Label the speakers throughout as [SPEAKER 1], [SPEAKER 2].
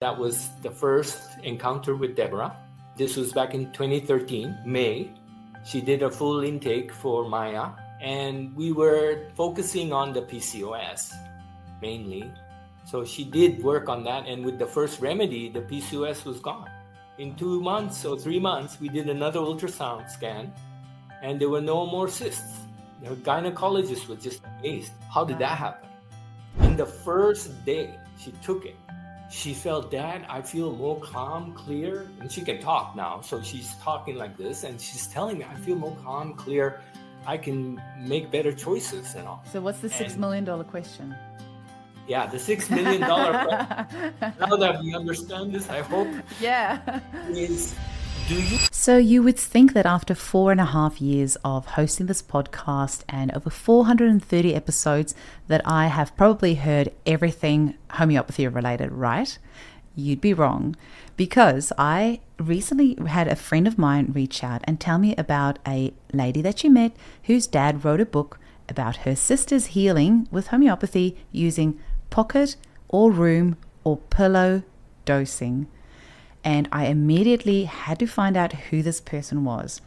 [SPEAKER 1] That was the first encounter with Deborah. This was back in 2013, May. She did a full intake for Maya, and we were focusing on the PCOS mainly. So she did work on that, and with the first remedy, the PCOS was gone. In 2 months or 3 months, we did another ultrasound scan, and there were no more cysts. The gynecologist was just amazed. How did that happen? In the first day she took it, she felt, Dad, I feel more calm, clear. And she can talk now. So she's talking like this, and she's telling me, I feel more calm, clear. I can make better choices and all.
[SPEAKER 2] So what's the $6 million question?
[SPEAKER 1] Yeah, the $6 million question. Now that we understand this, I hope.
[SPEAKER 2] Yeah.
[SPEAKER 1] Is, do you...
[SPEAKER 2] So you would think that after 4.5 years of hosting this podcast and over 430 episodes that I have probably heard everything homeopathy related, right? You'd be wrong, because I recently had a friend of mine reach out and tell me about a lady that she met whose dad wrote a book about her sister's healing with homeopathy using pocket or room or pillow dosing. And I immediately had to find out who this person was.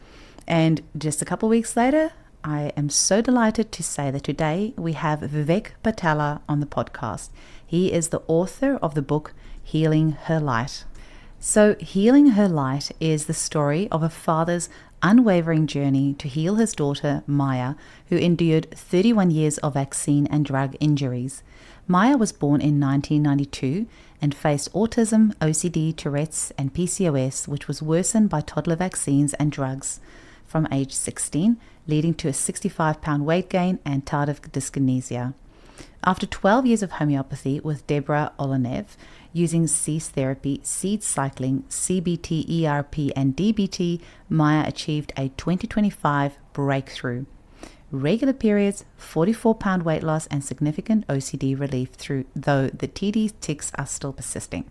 [SPEAKER 2] And just a couple of weeks later, I am so delighted to say that today we have Vivek Pathela on the podcast. He is the author of the book Healing Her Light. So Healing Her Light is the story of a father's unwavering journey to heal his daughter, Maya, who endured 31 years of vaccine and drug injuries. Maya was born in 1992 and faced autism, OCD, Tourette's, and PCOS, which was worsened by toddler vaccines and drugs from age 16, leading to a 65-pound weight gain and tardive dyskinesia. After 12 years of homeopathy with Deborah Olenev, using cease therapy, seed cycling, CBT, ERP, and DBT, Maya achieved a 2025 breakthrough. Regular periods, 44-pound weight loss, and significant OCD relief though the TD tics are still persisting.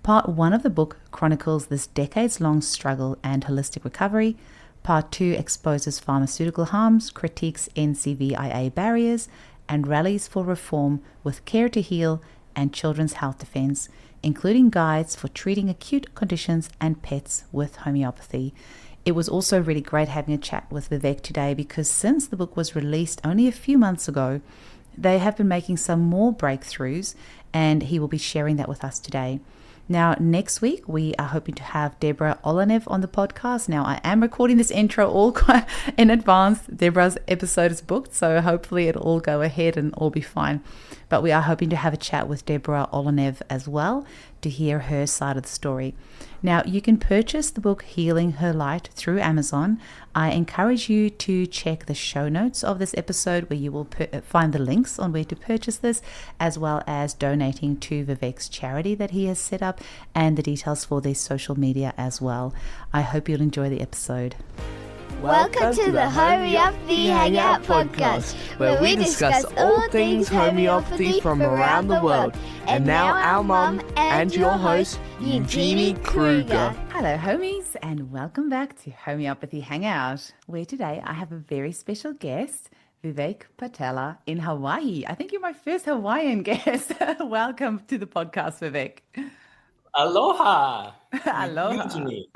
[SPEAKER 2] Part 1 of the book chronicles this decades-long struggle and holistic recovery. Part 2 exposes pharmaceutical harms, critiques NCVIA barriers, and rallies for reform with Care to Heal and Children's Health Defense, including guides for treating acute conditions and pets with homeopathy. It was also really great having a chat with Vivek today, because since the book was released only a few months ago, they have been making some more breakthroughs, and he will be sharing that with us today. Now, next week, we are hoping to have Deborah Olenev on the podcast. Now, I am recording this intro all in advance. Deborah's episode is booked, so hopefully it'll all go ahead and all be fine. But we are hoping to have a chat with Deborah Olenev as well to hear her side of the story. Now, you can purchase the book Healing Her Light through Amazon. I encourage you to check the show notes of this episode, where you will find the links on where to purchase this, as well as donating to Vivek's charity that he has set up, and the details for their social media as well. I hope you'll enjoy the episode.
[SPEAKER 3] Welcome to the Homeopathy Hangout podcast, where we discuss all things homeopathy from around the world. And now our mum and your host, Eugenie Kruger.
[SPEAKER 2] Hello homies, and welcome back to Homeopathy Hangout, where today I have a very special guest, Vivek Pathela in Hawaii. I think you're my first Hawaiian guest. Welcome to the podcast, Vivek.
[SPEAKER 1] Aloha.
[SPEAKER 2] Aloha.
[SPEAKER 1] Eugenie.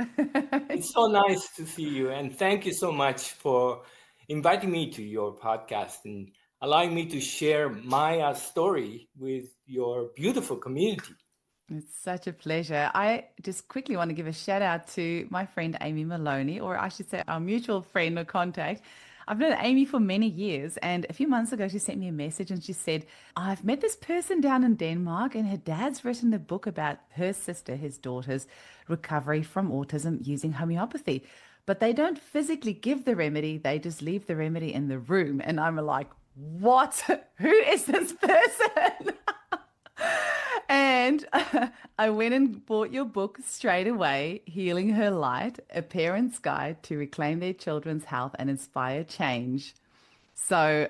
[SPEAKER 1] It's so nice to see you, and thank you so much for inviting me to your podcast and allowing me to share my story with your beautiful community.
[SPEAKER 2] It's such a pleasure. I just quickly want to give a shout out to my friend Amy Maloney, or I should say our mutual friend or contact. I've known Amy for many years, and a few months ago she sent me a message and she said, I've met this person down in Denmark, and her dad's written a book about her sister, his daughter's recovery from autism using homeopathy. But they don't physically give the remedy, they just leave the remedy in the room. And I'm like, what? Who is this person? And I went and bought your book straight away, Healing Her Light, A Parent's Guide to Reclaim Their Children's Health and Inspire Change. So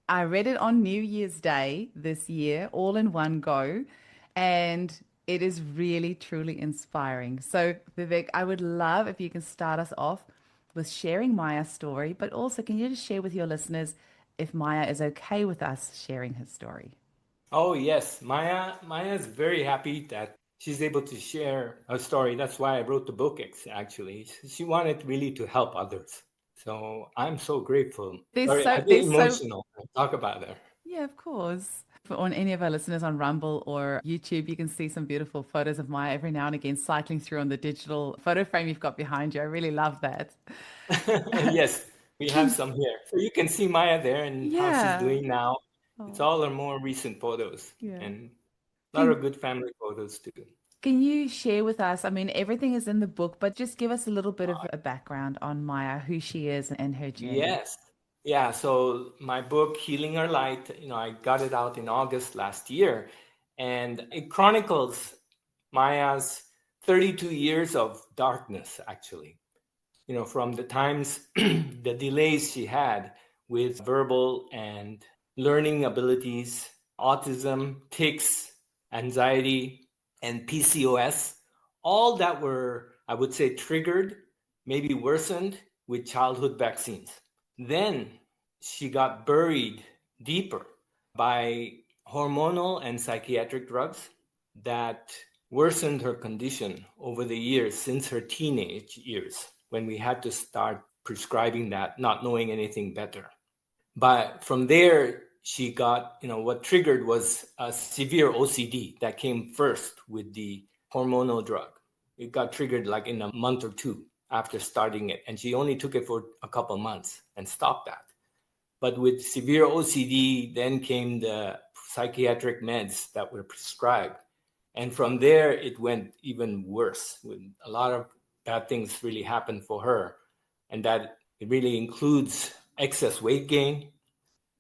[SPEAKER 2] I read it on New Year's Day this year, all in one go, and it is really, truly inspiring. So Vivek, I would love if you can start us off with sharing Maya's story, but also can you just share with your listeners if Maya is okay with us sharing her story?
[SPEAKER 1] Oh yes, Maya is very happy that she's able to share her story. That's why I wrote the book, actually. She wanted really to help others. So I'm so grateful. Sorry, I get emotional when I talk about her.
[SPEAKER 2] Yeah, of course. On any of our listeners on Rumble or YouTube, you can see some beautiful photos of Maya every now and again cycling through on the digital photo frame you've got behind you. I really love that.
[SPEAKER 1] Yes, we have some here. So you can see Maya there and how she's doing now. It's all her more recent photos and a lot of good family photos too.
[SPEAKER 2] Can you share with us, I mean, everything is in the book, but just give us a little bit of a background on Maya, who she is and her journey.
[SPEAKER 1] Yes. Yeah, so my book, Healing Our Light, I got it out in August last year, and it chronicles Maya's 32 years of darkness, actually. From the times, the delays she had with verbal and learning abilities, autism, tics, anxiety, and PCOS, all that were, I would say, triggered, maybe worsened with childhood vaccines. Then she got buried deeper by hormonal and psychiatric drugs that worsened her condition over the years since her teenage years, when we had to start prescribing that, not knowing anything better. But from there, she got, what triggered was a severe OCD that came first with the hormonal drug. It got triggered like in a month or two after starting it. And she only took it for a couple months and stopped that. But with severe OCD, then came the psychiatric meds that were prescribed. And from there, it went even worse. With a lot of bad things really happened for her. And that it really includes excess weight gain.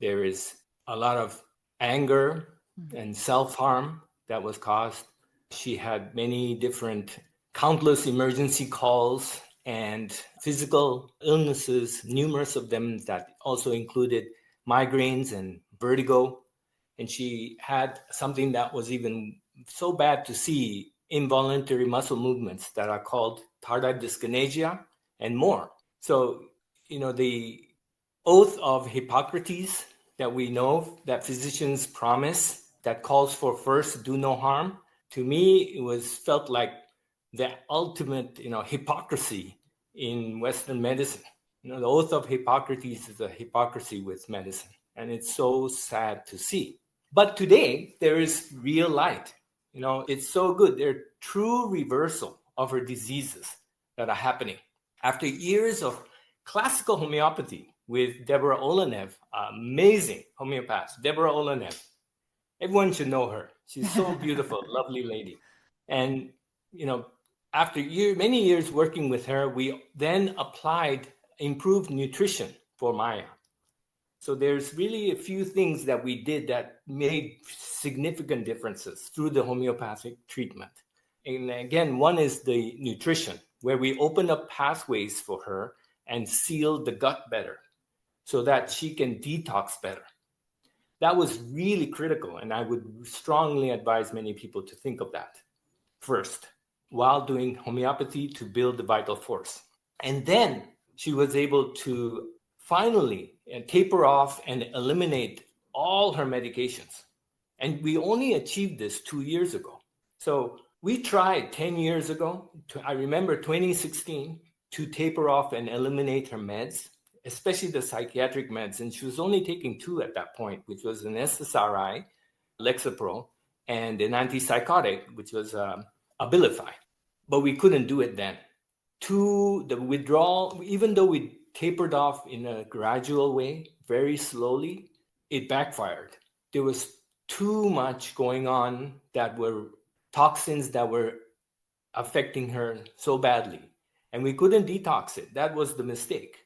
[SPEAKER 1] There is a lot of anger and self-harm that was caused. She had many different, countless emergency calls and physical illnesses, numerous of them that also included migraines and vertigo. And she had something that was even so bad to see, involuntary muscle movements that are called tardive dyskinesia and more. So, the oath of Hippocrates that we know that physicians promise that calls for first, do no harm. To me, it felt like the ultimate, hypocrisy in Western medicine. The oath of Hippocrates is a hypocrisy with medicine. And it's so sad to see. But today, there is real light. It's so good. There's true reversal of her diseases that are happening. After years of classical homeopathy with Deborah Olenev, amazing homeopath, Deborah Olenev. Everyone should know her. She's so beautiful, lovely lady. And, after many years working with her, we then applied improved nutrition for Maya. So there's really a few things that we did that made significant differences through the homeopathic treatment. And again, one is the nutrition, where we opened up pathways for her and sealed the gut better so that she can detox better. That was really critical, and I would strongly advise many people to think of that first while doing homeopathy to build the vital force. And then she was able to finally taper off and eliminate all her medications. And we only achieved this 2 years ago. So we tried 10 years ago, I remember 2016, to taper off and eliminate her meds, especially the psychiatric meds. And she was only taking 2 at that point, which was an SSRI, Lexapro, and an antipsychotic, which was Abilify. But we couldn't do it then. The withdrawal, even though we tapered off in a gradual way, very slowly, it backfired. There was too much going on that were toxins that were affecting her so badly. And we couldn't detox it. That was the mistake.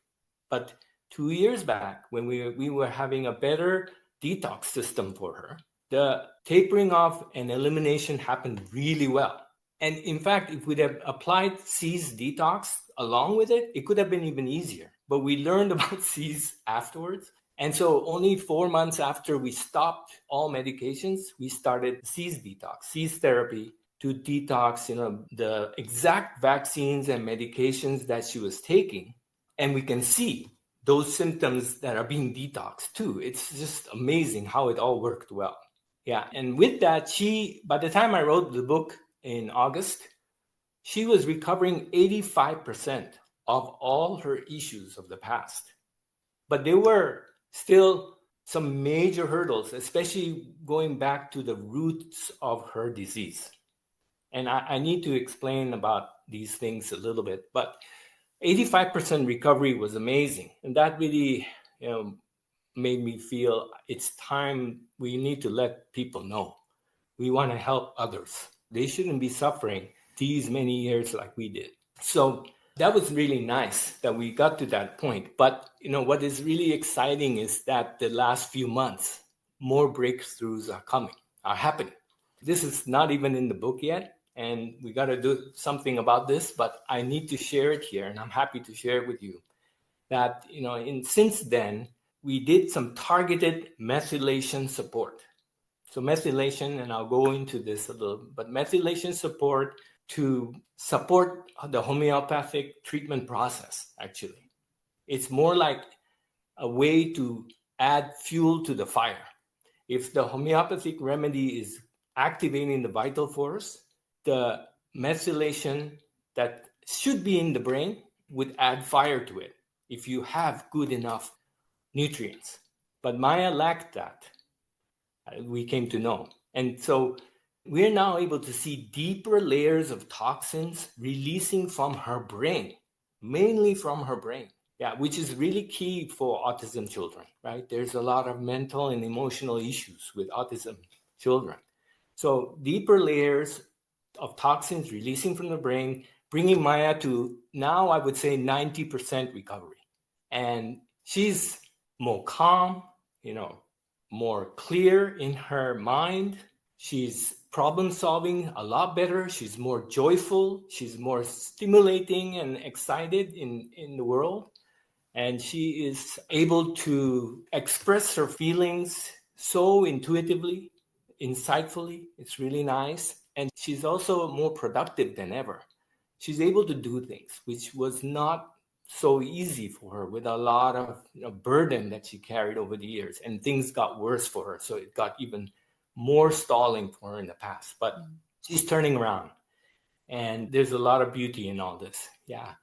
[SPEAKER 1] But 2 years back, when we were having a better detox system for her, the tapering off and elimination happened really well. And in fact, if we'd have applied C's detox along with it, it could have been even easier. But we learned about C's afterwards. And so only 4 months after we stopped all medications, we started C's detox, C's therapy to detox, the exact vaccines and medications that she was taking. And we can see those symptoms that are being detoxed too. It's just amazing how it all worked well. Yeah. And with that, by the time I wrote the book in August, she was recovering 85% of all her issues of the past. But there were still some major hurdles, especially going back to the roots of her disease. And I need to explain about these things a little bit, but 85% recovery was amazing. And that really made me feel it's time we need to let people know. We want to help others. They shouldn't be suffering these many years like we did. So that was really nice that we got to that point. But what is really exciting is that the last few months, more breakthroughs are happening. This is not even in the book yet, and we got to do something about this, but I need to share it here, and I'm happy to share it with you. That, since then, we did some targeted methylation support. So methylation, and I'll go into this a little, but methylation support to support the homeopathic treatment process, actually. It's more like a way to add fuel to the fire. If the homeopathic remedy is activating the vital force, the methylation that should be in the brain would add fire to it if you have good enough nutrients. But Maya lacked that, we came to know. And so we're now able to see deeper layers of toxins releasing from her brain, mainly from her brain. Yeah, which is really key for autism children, right? There's a lot of mental and emotional issues with autism children. So deeper layers of toxins releasing from the brain, bringing Maya to now, I would say 90% recovery. And she's more calm, more clear in her mind. She's problem solving a lot better. She's more joyful. She's more stimulating and excited in the world. And she is able to express her feelings so intuitively, insightfully. It's really nice. And she's also more productive than ever. She's able to do things, which was not so easy for her, with a lot of burden that she carried over the years. And things got worse for her. So it got even more stalling for her in the past. But she's turning around. And there's a lot of beauty in all this. Yeah.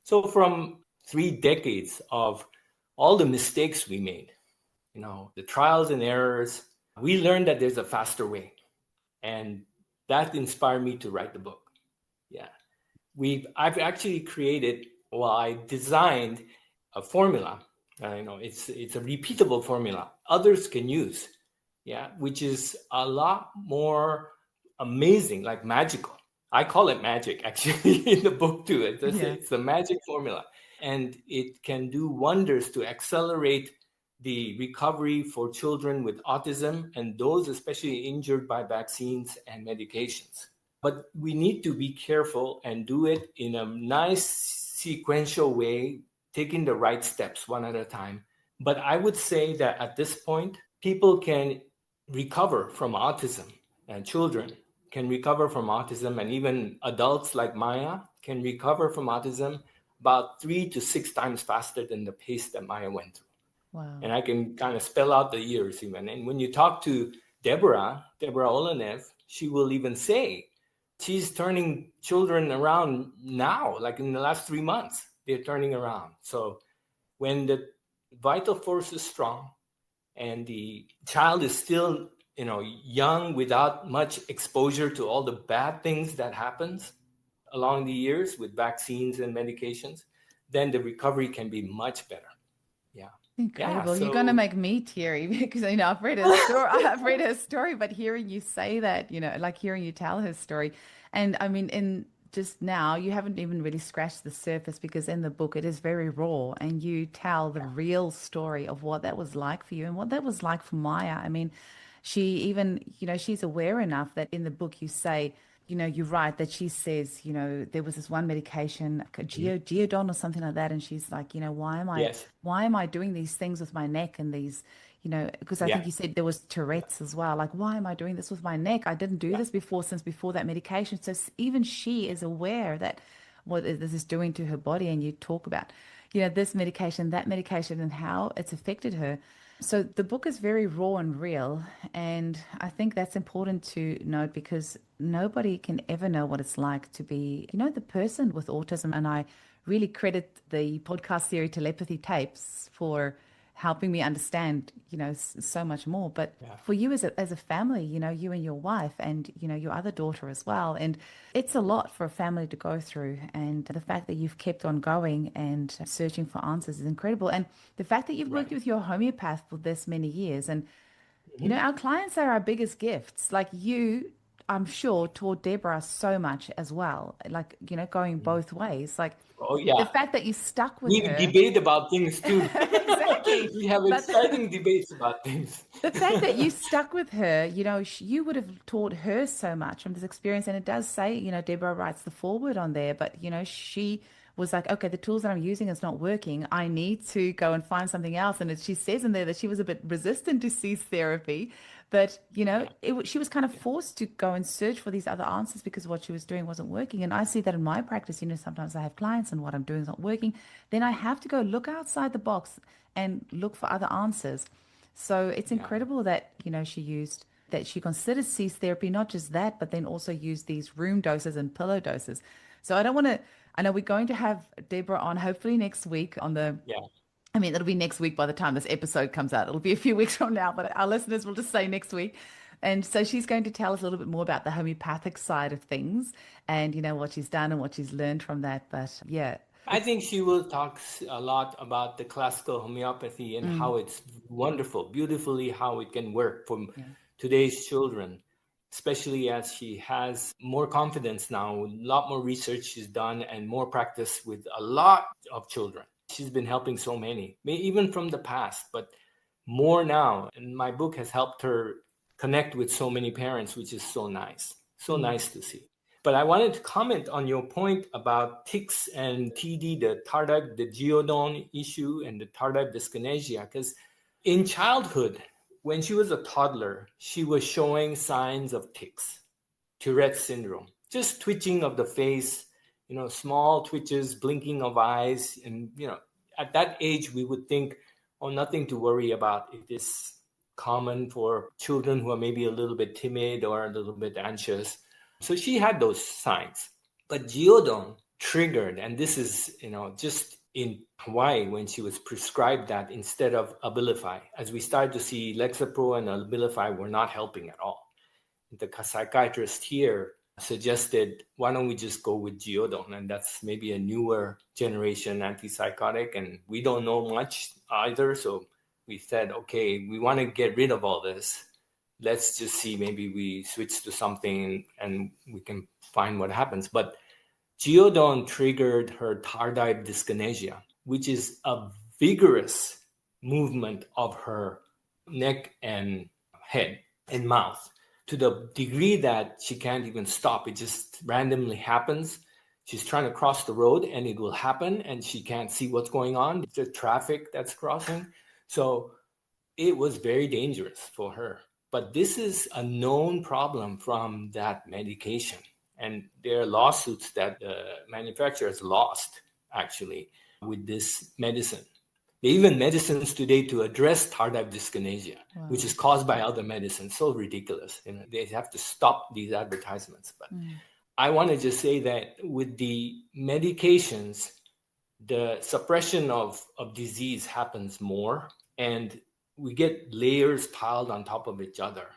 [SPEAKER 1] So from 3 decades of all the mistakes we made, the trials and errors, we learned that there's a faster way. And that inspired me to write the book. Yeah. I've actually I designed a formula. It's a repeatable formula others can use. Yeah. Which is a lot more amazing, like magical. I call it magic actually in the book too. It's a magic formula. And it can do wonders to accelerate the recovery for children with autism and those especially injured by vaccines and medications. But we need to be careful and do it in a nice sequential way, taking the right steps one at a time. But I would say that at this point, people can recover from autism, and children can recover from autism, and even adults like Maya can recover from autism about 3 to 6 times faster than the pace that Maya went through.
[SPEAKER 2] Wow.
[SPEAKER 1] And I can kind of spell out the years even. And when you talk to Deborah Olenev, she will even say she's turning children around now, like in the last 3 months, they're turning around. So when the vital force is strong and the child is still, young without much exposure to all the bad things that happens along the years with vaccines and medications, then the recovery can be much better. Yeah.
[SPEAKER 2] Incredible. You're going to make me teary because, I've read her story. I've read her story, but hearing you say that, like hearing you tell her story. And I mean, in just now, you haven't even really scratched the surface, because in the book, it is very raw, and you tell the real story of what that was like for you and what that was like for Maya. I mean, she even, she's aware enough that in the book you say, you're right, that she says, there was this one medication, like a Geodon or something like that. And she's like, why am I doing these things with my neck and these, because I think you said there was Tourette's as well. Like, why am I doing this with my neck? I didn't do this before, since before that medication. So even she is aware that what this is doing to her body. And you talk about, this medication, that medication, and how it's affected her. So the book is very raw and real, and I think that's important to note because nobody can ever know what it's like to be, the person with autism. And I really credit the podcast series Telepathy Tapes for helping me understand, so much more. But for you as a family, you and your wife and, your other daughter as well. And it's a lot for a family to go through. And the fact that you've kept on going and searching for answers is incredible. And the fact that you've worked with your homeopath for this many years. And, our clients are our biggest gifts. Like you, I'm sure, taught Deborah so much as well. Like, going both ways. Like,
[SPEAKER 1] oh yeah,
[SPEAKER 2] the fact that you stuck with
[SPEAKER 1] we
[SPEAKER 2] her.
[SPEAKER 1] debate about things too.
[SPEAKER 2] Exactly.
[SPEAKER 1] We have exciting debates about things.
[SPEAKER 2] The fact that you stuck with her, you would have taught her so much from this experience. And it does say, Deborah writes the foreword on there, but, she was like, okay, the tools that I'm using is not working. I need to go and find something else. And she says in there that she was a bit resistant to cease therapy, but, she was kind of forced to go and search for these other answers because what she was doing wasn't working. And I see that in my practice, sometimes I have clients and what I'm doing is not working. Then I have to go look outside the box and look for other answers. So it's incredible that, she considered cease therapy, not just that, but then also used these room doses and pillow doses. So I know we're going to have Deborah on hopefully next week on the, I mean, it'll be next week by the time this episode comes out. It'll be a few weeks from now, but our listeners will just say next week. And so she's going to tell us a little bit more about the homeopathic side of things and, what she's done and what she's learned from that. But yeah.
[SPEAKER 1] I think she will talk a lot about the classical homeopathy and how it's wonderful, beautifully how it can work for today's children, especially as she has more confidence now. A lot more research is done and more practice with a lot of children. She's been helping so many, even from the past, but more now. And my book has helped her connect with so many parents, which is so nice. So nice to see. But I wanted to comment on your point about tics and TD, the tardive, the geodon issue and the tardive dyskinesia, because in childhood, when she was a toddler, she was showing signs of tics, Tourette syndrome, just twitching of the face, small twitches, blinking of eyes. And, at that age, we would think, oh, nothing to worry about. It is common for children who are maybe a little bit timid or a little bit anxious. So she had those signs. But geodon triggered, and this is, just in Hawaii when she was prescribed that instead of Abilify, as we started to see Lexapro and Abilify were not helping at all. The psychiatrist here suggested, why don't we just go with geodon? And that's maybe a newer generation antipsychotic, and we don't know much either. So we said, okay, we want to get rid of all this. Let's just see, maybe we switch to something and we can find what happens. But geodon triggered her tardive dyskinesia, which is a vigorous movement of her neck and head and mouth to the degree that she can't even stop. It just randomly happens. She's trying to cross the road and it will happen and she can't see what's going on. It's the traffic that's crossing. So it was very dangerous for her. But this is a known problem from that medication. And there are lawsuits that the manufacturers lost, actually, with this medicine. There are even medicines today to address tardive dyskinesia, which is caused by other medicines. So ridiculous. They have to stop these advertisements. But I want to just say that with the medications, the suppression of disease happens more. And we get layers piled on top of each other.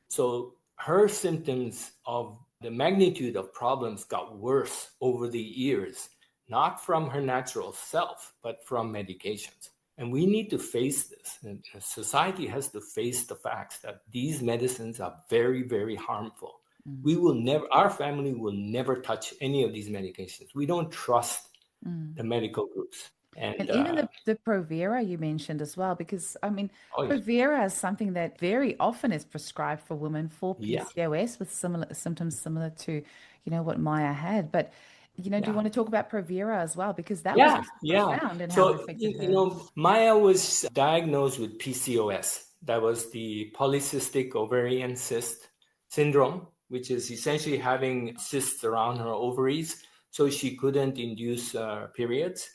[SPEAKER 1] So her symptoms of the magnitude of problems got worse over the years, not from her natural self, but from medications. And we need to face this. And society has to face the facts that these medicines are very, very harmful. We will never, our family will never touch any of these medications. We don't trust the medical groups.
[SPEAKER 2] And even the Provera you mentioned as well, because Provera is something that very often is prescribed for women for PCOS with similar symptoms similar to, what Maya had. But, do you want to talk about Provera as well? Because that was profound in how it affected her.
[SPEAKER 1] Maya was diagnosed with PCOS. That was the polycystic ovarian cyst syndrome, which is essentially having cysts around her ovaries. So she couldn't induce periods.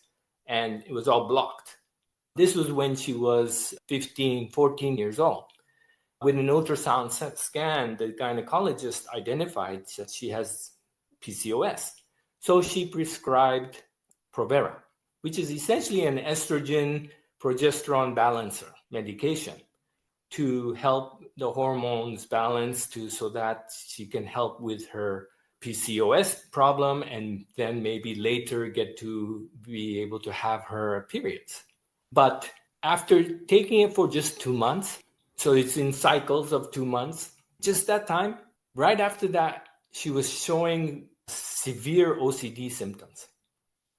[SPEAKER 1] And it was all blocked. This was when she was 15, 14 years old. With an ultrasound scan, the gynecologist identified that she has PCOS. So she prescribed Provera, which is essentially an estrogen progesterone balancer medication to help the hormones balance so that she can help with her PCOS problem and then maybe later get to be able to have her periods. But after taking it for just 2 months, so it's in cycles of 2 months, just that time, right after that, she was showing severe OCD symptoms,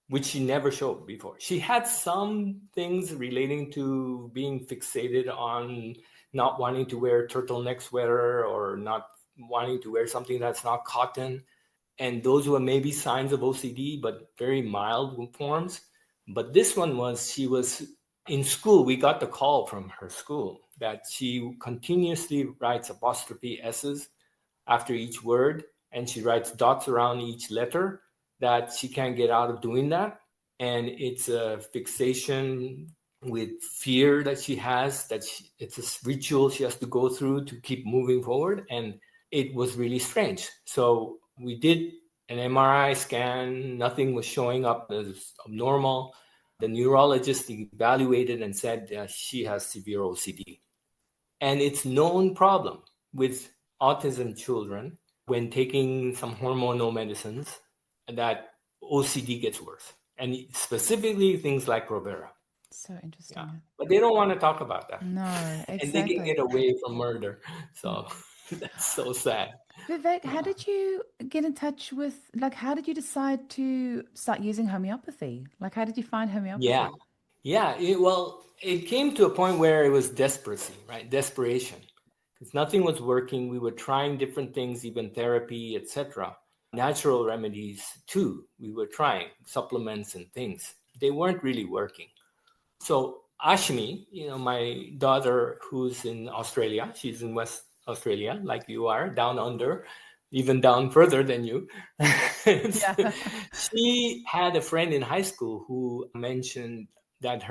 [SPEAKER 1] which she never showed before. She had some things relating to being fixated on not wanting to wear a turtleneck sweater or not wanting to wear something that's not cotton. And those were maybe signs of OCD, but very mild forms. But this one was, she was in school. We got the call from her school that she continuously writes apostrophe S's after each word, and she writes dots around each letter, that she can't get out of doing that. And it's a fixation with fear that she has, it's a ritual she has to go through to keep moving forward. And it was really strange. So we did an MRI scan. Nothing was showing up as abnormal. The neurologist evaluated and said she has severe OCD. And it's known problem with autism children when taking some hormonal medicines that OCD gets worse. And specifically things like Provera.
[SPEAKER 2] So interesting.
[SPEAKER 1] Yeah. But they don't want to talk about that.
[SPEAKER 2] No, exactly.
[SPEAKER 1] And they can get away from murder. So that's so sad.
[SPEAKER 2] Vivek, how did you get in touch with, how did you decide to start using homeopathy? How did you find homeopathy?
[SPEAKER 1] Yeah. It came to a point where it was desperation, right? Desperation. Because nothing was working. We were trying different things, even therapy, etc. Natural remedies too. We were trying supplements and things. They weren't really working. So Ashmi, my daughter who's in Australia, she's in West Australia, like you are, down under, even down further than you.
[SPEAKER 2] Yeah.
[SPEAKER 1] She had a friend in high school who mentioned that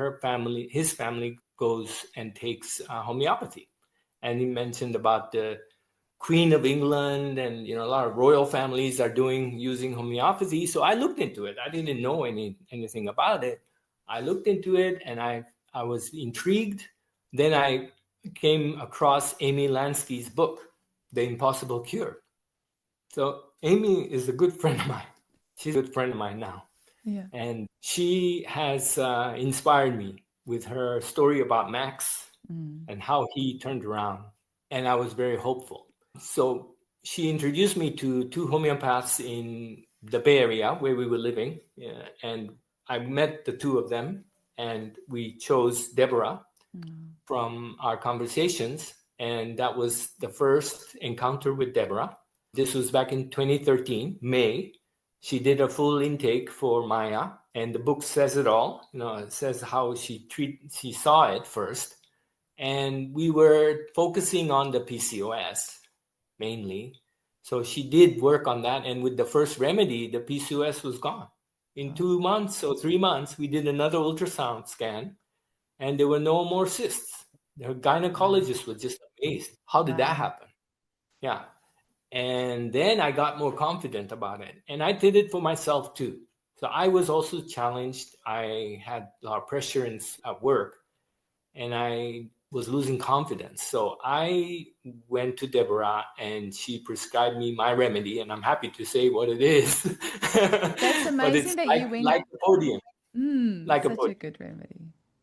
[SPEAKER 1] his family goes and takes homeopathy. And he mentioned about the Queen of England and a lot of royal families are using homeopathy. So I looked into it. I didn't know anything about it. I looked into it and I was intrigued. Then I came across Amy Lansky's book, The Impossible Cure. So Amy is a good friend of mine. She's a good friend of mine now.
[SPEAKER 2] Yeah.
[SPEAKER 1] And she has inspired me with her story about Max and how he turned around. And I was very hopeful. So she introduced me to 2 homeopaths in the Bay Area where we were living. And I met the 2 of them, and we chose Deborah from our conversations. And that was the first encounter with Deborah. This was back in 2013, May. She did a full intake for Maya, and the book says it all. It says how she saw it first. And we were focusing on the PCOS mainly. So she did work on that. And with the first remedy, the PCOS was gone. In 2 months or 3 months, we did another ultrasound scan, and there were no more cysts. The gynecologist was just amazed. How did that happen? Yeah. And then I got more confident about it. And I did it for myself too. So I was also challenged. I had a lot of pressure at work, and I was losing confidence. So I went to Deborah, and she prescribed me my remedy, and I'm happy to say what it is.
[SPEAKER 2] That's amazing that you went...
[SPEAKER 1] Like a podium.
[SPEAKER 2] Like such a good remedy.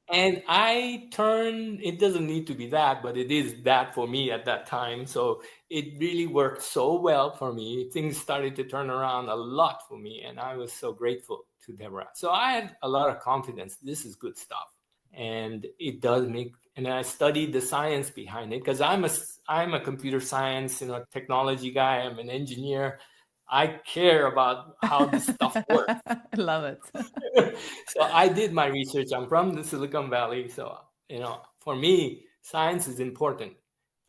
[SPEAKER 1] And it doesn't need to be that, but it is that for me at that time. So it really worked so well for me. Things started to turn around a lot for me, and I was so grateful to Deborah. So I had a lot of confidence. This is good stuff. And it does and I studied the science behind it, because I'm a computer science, technology guy. I'm an engineer. I care about how this stuff works.
[SPEAKER 2] I love it.
[SPEAKER 1] So I did my research. I'm from the Silicon Valley. So, for me, science is important.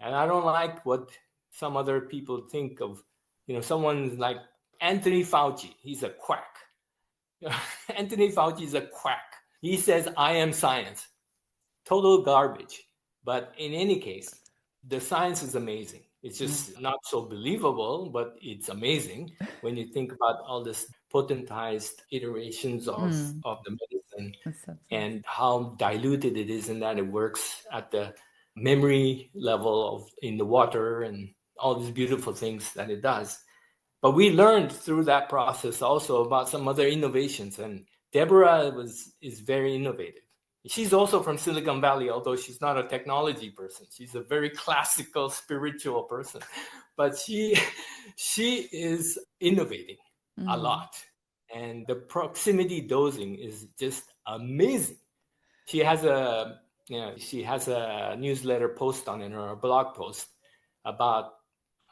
[SPEAKER 1] And I don't like what some other people think of, someone like Anthony Fauci. He's a quack. Anthony Fauci is a quack. He says, I am science. total garbage. But in any case, the science is amazing. It's just not so believable, but it's amazing when you think about all this potentized iterations of the medicine and how diluted it is, and that it works at the memory level in the water and all these beautiful things that it does. But we learned through that process also about some other innovations, and Deborah is very innovative. She's also from Silicon Valley, although she's not a technology person. She's a very classical, spiritual person. But she is innovating a lot. And the proximity dosing is just amazing. She has a newsletter post on it, or a blog post about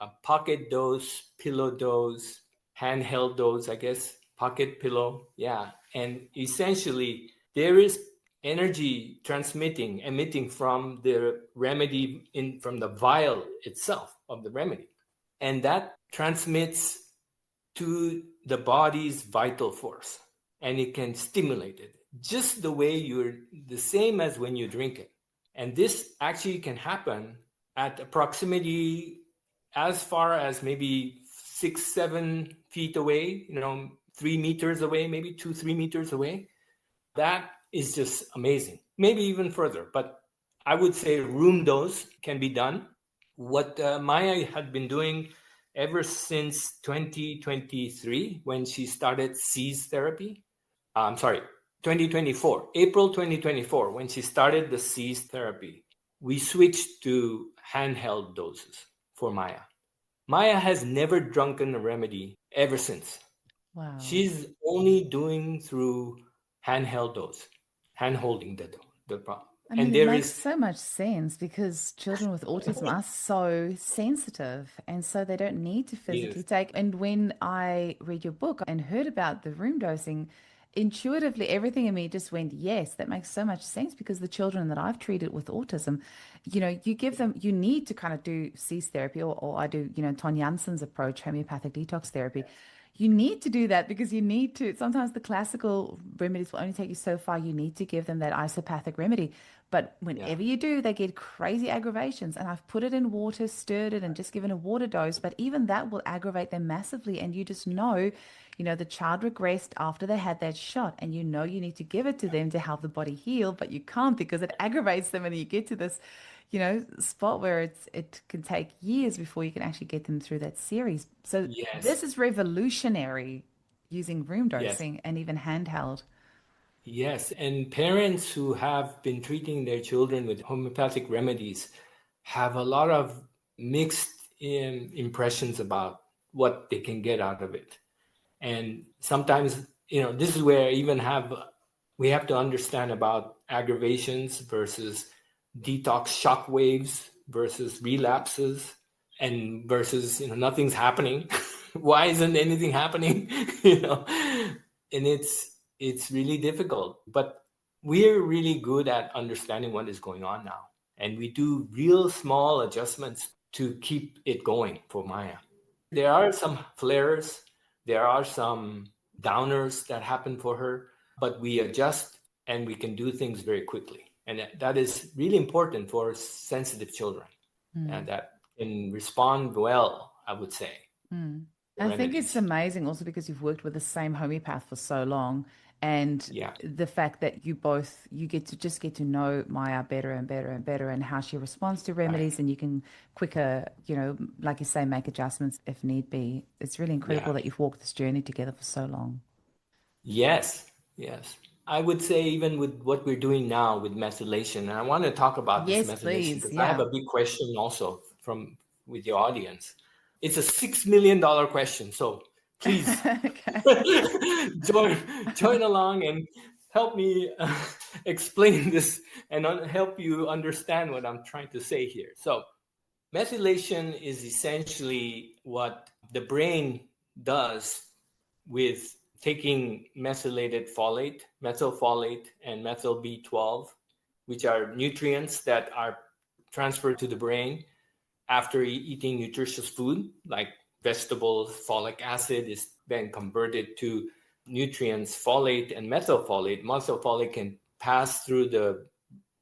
[SPEAKER 1] a pocket dose, pillow dose, handheld dose, I guess, pocket pillow. Yeah. And essentially, there is energy emitting from the remedy from the vial itself of the remedy. And that transmits to the body's vital force, and it can stimulate it just the same as when you drink it. And this actually can happen at a proximity as far as maybe 6-7 feet away, 3 meters away, maybe 2-3 meters away. That is just amazing. Maybe even further, but I would say room dose can be done. What Maya had been doing ever since 2023, when she started SEAS therapy. 2024, April 2024, when she started the SEAS therapy, we switched to handheld doses for Maya. Maya has never drunken a remedy ever since.
[SPEAKER 2] Wow.
[SPEAKER 1] She's only doing through handheld dose, hand-holding the problem.
[SPEAKER 2] I mean, it makes so much sense because children with autism are so sensitive, and so they don't need to physically take. And when I read your book and heard about the room dosing, intuitively everything in me just went, yes, that makes so much sense, because the children that I've treated with autism, you give them, you need to kind of do cease therapy, or I do, Ton Janssen's approach, homeopathic detox therapy. You need to do that because you need to, sometimes the classical remedies will only take you so far. You need to give them that isopathic remedy. But whenever you do, they get crazy aggravations. And I've put it in water, stirred it, and just given a water dose. But even that will aggravate them massively. And you just know, the child regressed after they had that shot. And you need to give it to them to help the body heal. But you can't, because it aggravates them. And you get to this, spot where it can take years before you can actually get them through that series. So this is revolutionary, using room dosing and even handheld.
[SPEAKER 1] Yes, and parents who have been treating their children with homeopathic remedies have a lot of mixed impressions about what they can get out of it. And sometimes, this is where we have to understand about aggravations versus detox shock waves versus relapses, and versus, nothing's happening. Why isn't anything happening? And it's really difficult, but we're really good at understanding what is going on now. And we do real small adjustments to keep it going for Maya. There are some flares, there are some downers that happen for her, but we adjust and we can do things very quickly. And that is really important for sensitive children, and that can respond well, I would say.
[SPEAKER 2] I think it's amazing also because you've worked with the same homeopath for so long, and the fact that you get to know Maya better and better and better, and how she responds to remedies, and you can quicker, like you say, make adjustments if need be. It's really incredible that you've walked this journey together for so long. Yes. I would say even with what we're doing now with methylation, and I want to talk about this methylation because I have a big question also with your audience. It's a $6 million question, so please join along and help me explain this and help you understand what I'm trying to say here. So methylation is essentially what the brain does with taking methylated folate, methylfolate, and methyl B12, which are nutrients that are transferred to the brain after eating nutritious food, like vegetables. Folic acid is then converted to nutrients, folate and methylfolate. Methylfolate can pass through the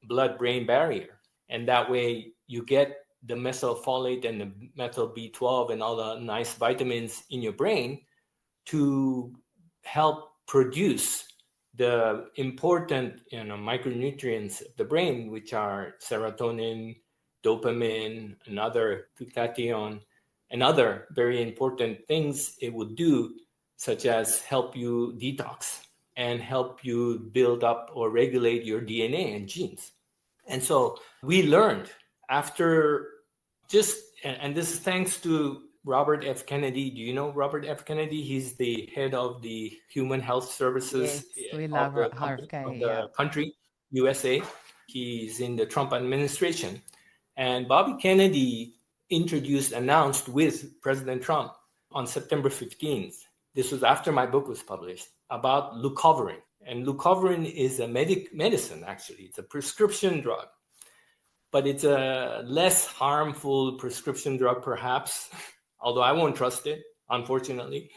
[SPEAKER 1] blood-brain barrier. And that way you get the methylfolate and the methyl B12 and all the nice vitamins in your brain to help produce the important micronutrients of the brain, which are serotonin, dopamine, and other glutathione, and other very important things it would do, such as help you detox and help you build up or regulate your DNA and genes. And so we learned after and this is thanks to Robert F. Kennedy. Do you know Robert F. Kennedy? He's the head of the Human Health Services of the country, USA. He's in the Trump administration. And Bobby Kennedy announced with President Trump on September 15th. This was after my book was published, about leucovorin. And leucovorin is a medicine, actually. It's a prescription drug. But it's a less harmful prescription drug, perhaps, although I won't trust it, unfortunately.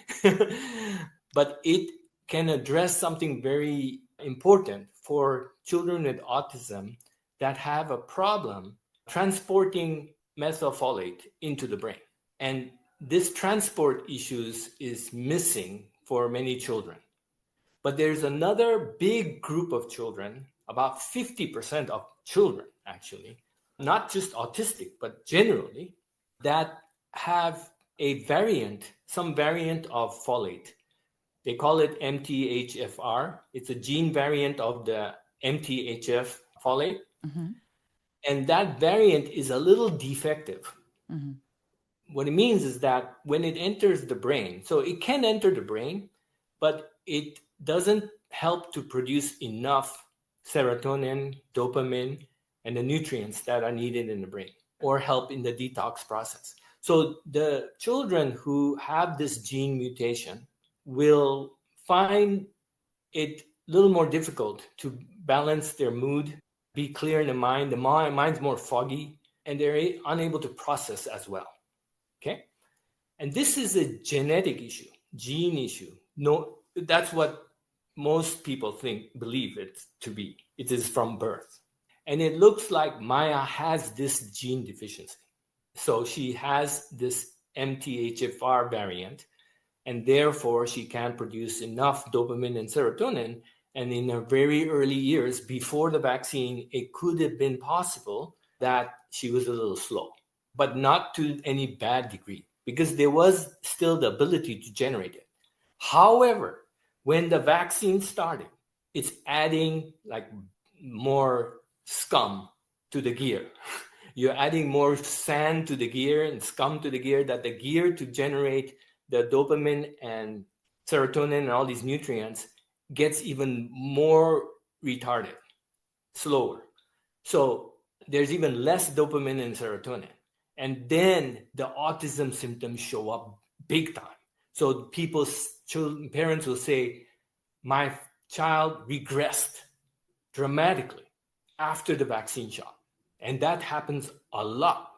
[SPEAKER 1] But it can address something very important for children with autism that have a problem transporting methylfolate into the brain. And this transport issues is missing for many children. But there's another big group of children, about 50% of children, actually, not just autistic, but generally, that have some variant of folate. They call it MTHFR. It's a gene variant of the MTHF folate. Mm-hmm. And that variant is a little defective. Mm-hmm. What it means is that when it enters the brain, so it can enter the brain, but it doesn't help to produce enough serotonin, dopamine, and the nutrients that are needed in the brain, or help in the detox process. So the children who have this gene mutation will find it a little more difficult to balance their mood, be clear in the mind. The mind's more foggy, and they're unable to process as well. Okay? And this is a genetic issue, gene issue. No, that's what most people believe it to be. It is from birth. And it looks like Maya has this gene deficiency. So she has this MTHFR variant, and therefore she can't produce enough dopamine and serotonin. And in her very early years, before the vaccine, it could have been possible that she was a little slow, but not to any bad degree, because there was still the ability to generate it. However, when the vaccine started, it's adding like more scum to the gear. You're adding more sand to the gear and scum to the gear, that the gear to generate the dopamine and serotonin and all these nutrients gets even more retarded, slower. So there's even less dopamine and serotonin. And then the autism symptoms show up big time. So parents will say, my child regressed dramatically after the vaccine shot. And that happens a lot.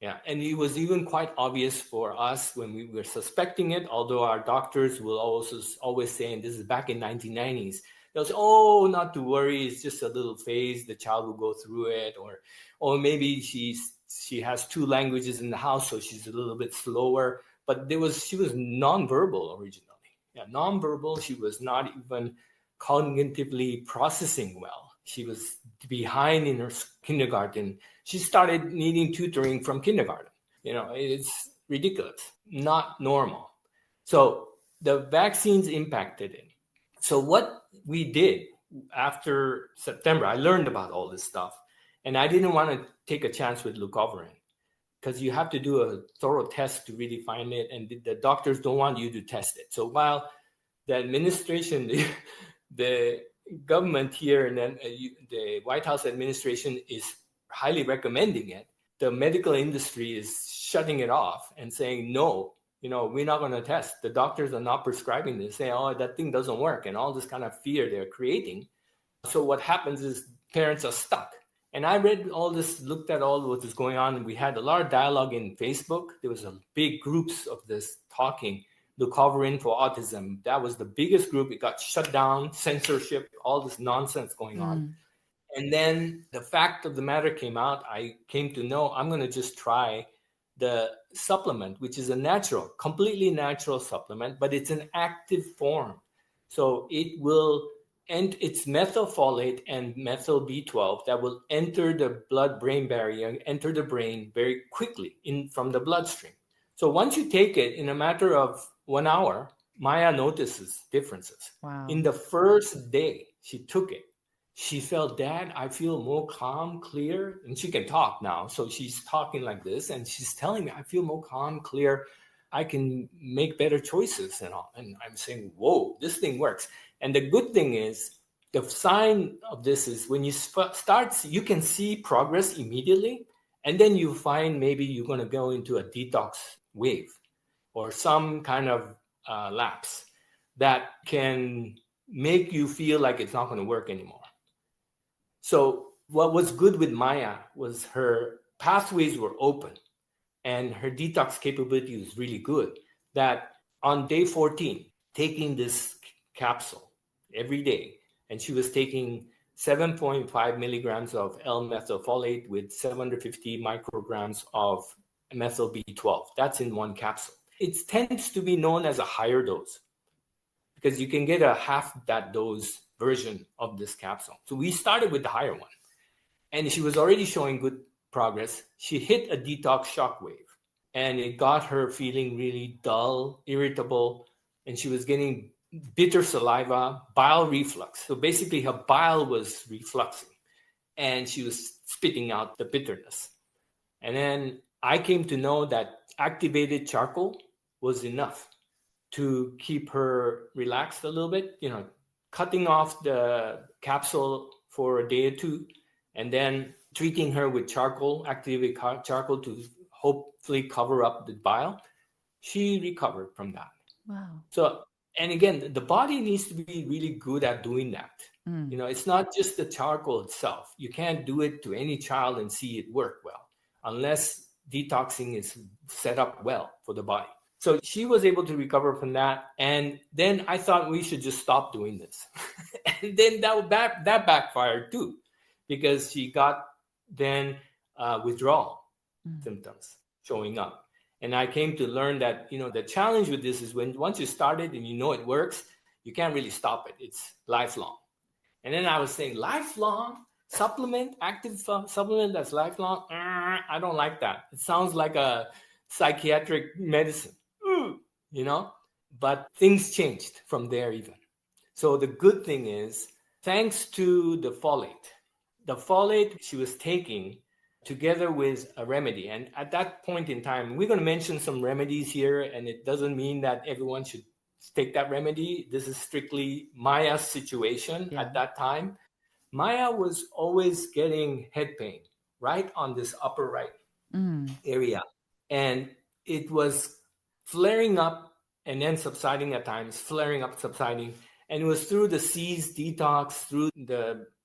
[SPEAKER 1] Yeah, and it was even quite obvious for us when we were suspecting it, although our doctors will also always say, and this is back in 1990s, they'll say, oh, not to worry, it's just a little phase, the child will go through it, or maybe she has two languages in the house, so she's a little bit slower. But she was nonverbal originally. Yeah, nonverbal, she was not even cognitively processing well. She was behind in her kindergarten. She started needing tutoring from kindergarten. It's ridiculous, not normal. So the vaccines impacted it. So what we did after September, I learned about all this stuff, and I didn't want to take a chance with leucovorin because you have to do a thorough test to really find it, and the doctors don't want you to test it. So while the administration, the government here and then the White House administration is highly recommending it, the medical industry is shutting it off and saying, no, we're not going to test. The doctors are not prescribing this, saying, oh, that thing doesn't work, and all this kind of fear they're creating. So what happens is parents are stuck. And I read all this, looked at all what is going on, and we had a lot of dialogue in Facebook. There was a big groups of this talking, leucovorin for autism. That was the biggest group. It got shut down, censorship, all this nonsense going on. And then the fact of the matter came out. I came to know I'm going to just try the supplement, which is a natural, completely natural supplement, but it's an active form. So it will, and it's methylfolate and methyl B12 that will enter the blood-brain barrier, enter the brain very quickly from the bloodstream. So once you take it, in a matter of 1 hour, Maya notices differences.
[SPEAKER 2] Wow.
[SPEAKER 1] In the first day she took it, she felt, Dad, I feel more calm, clear, and she can talk now. So she's talking like this, and she's telling me, I feel more calm, clear. I can make better choices and all. And I'm saying, whoa, this thing works. And the good thing is, the sign of this is when you start, you can see progress immediately. And then you find maybe you're going to go into a detox wave or some kind of lapse that can make you feel like it's not going to work anymore. So what was good with Maya was her pathways were open and her detox capability was really good. That on day 14, taking this capsule every day, and she was taking 7.5 milligrams of L-methylfolate with 750 micrograms of methyl B12. That's in one capsule. It tends to be known as a higher dose because you can get a half that dose version of this capsule. So we started with the higher one. And she was already showing good progress. She hit a detox shock wave and it got her feeling really dull, irritable, and she was getting bitter saliva, bile reflux. So basically her bile was refluxing and she was spitting out the bitterness. And then I came to know that activated charcoal was enough to keep her relaxed a little bit, cutting off the capsule for a day or two, and then treating her with charcoal, activated charcoal to hopefully cover up the bile. She recovered from that.
[SPEAKER 2] Wow.
[SPEAKER 1] So, and again, the body needs to be really good at doing that. It's not just the charcoal itself. You can't do it to any child and see it work well unless detoxing is set up well for the body. So she was able to recover from that. And then I thought we should just stop doing this. And then that backfired too, because she got then withdrawal symptoms showing up. And I came to learn that, the challenge with this is once you start it and it works, you can't really stop it. It's lifelong. And then I was saying, lifelong supplement, active supplement that's lifelong. I don't like that. It sounds like a psychiatric medicine. But things changed from there even. So the good thing is, thanks to the folate she was taking together with a remedy. And at that point in time, we're going to mention some remedies here, and it doesn't mean that everyone should take that remedy. This is strictly Maya's situation at that time. Maya was always getting head pain right on this upper right area. And it was flaring up and then subsiding at times, flaring up, subsiding. And it was through the C's detox, through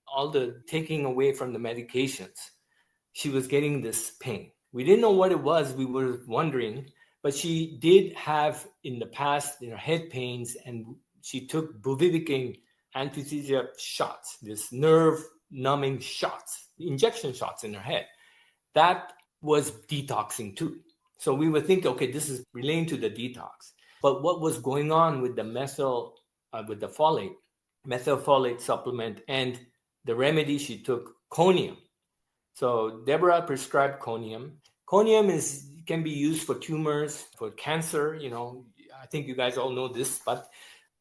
[SPEAKER 1] all the taking away from the medications, she was getting this pain. We didn't know what it was. We were wondering, but she did have in the past, head pains, and she took bupivacaine anesthesia shots, this nerve numbing shots, injection shots in her head. That was detoxing too. So we were thinking, okay, this is relating to the detox. But what was going on with the with the methylfolate supplement and the remedy she took, conium. So Deborah prescribed conium. Conium can be used for tumors, for cancer. I think you guys all know this, but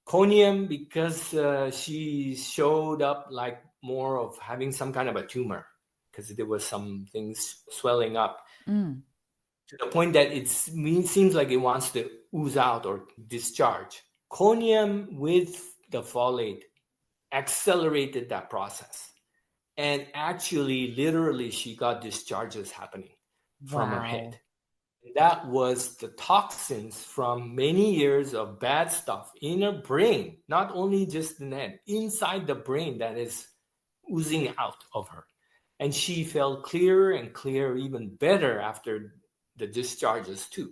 [SPEAKER 1] conium, because she showed up like more of having some kind of a tumor, because there was some things swelling up to the point that it seems like it wants to ooze out or discharge. Conium with the folate accelerated that process. And actually, literally, she got discharges happening from her head. That was the toxins from many years of bad stuff in her brain, not only just in the head, inside the brain that is oozing out of her. And she felt clearer and clearer, even better after the discharges too.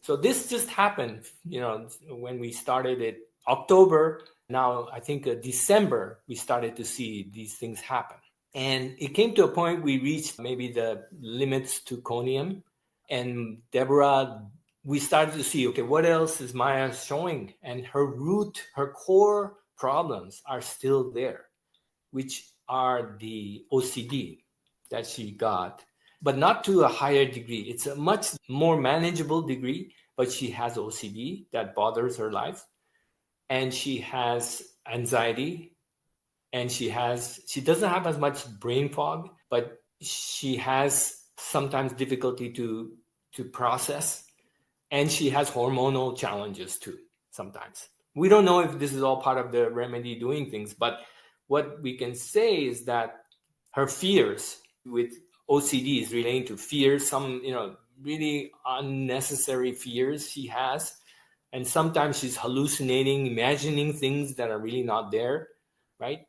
[SPEAKER 1] So this just happened, when we started it October, now I think December, we started to see these things happen. And it came to a point we reached maybe the limits to conium. And Deborah, we started to see, okay, what else is Maya showing? And her core problems are still there, which are the OCD that she got, but not to a higher degree. It's a much more manageable degree, but she has OCD that bothers her life. And she has anxiety, and she doesn't have as much brain fog, but she has sometimes difficulty to process. And she has hormonal challenges too, sometimes. We don't know if this is all part of the remedy doing things, but what we can say is that her fears with OCD is relating to fears, some, really unnecessary fears she has. And sometimes she's hallucinating, imagining things that are really not there, right?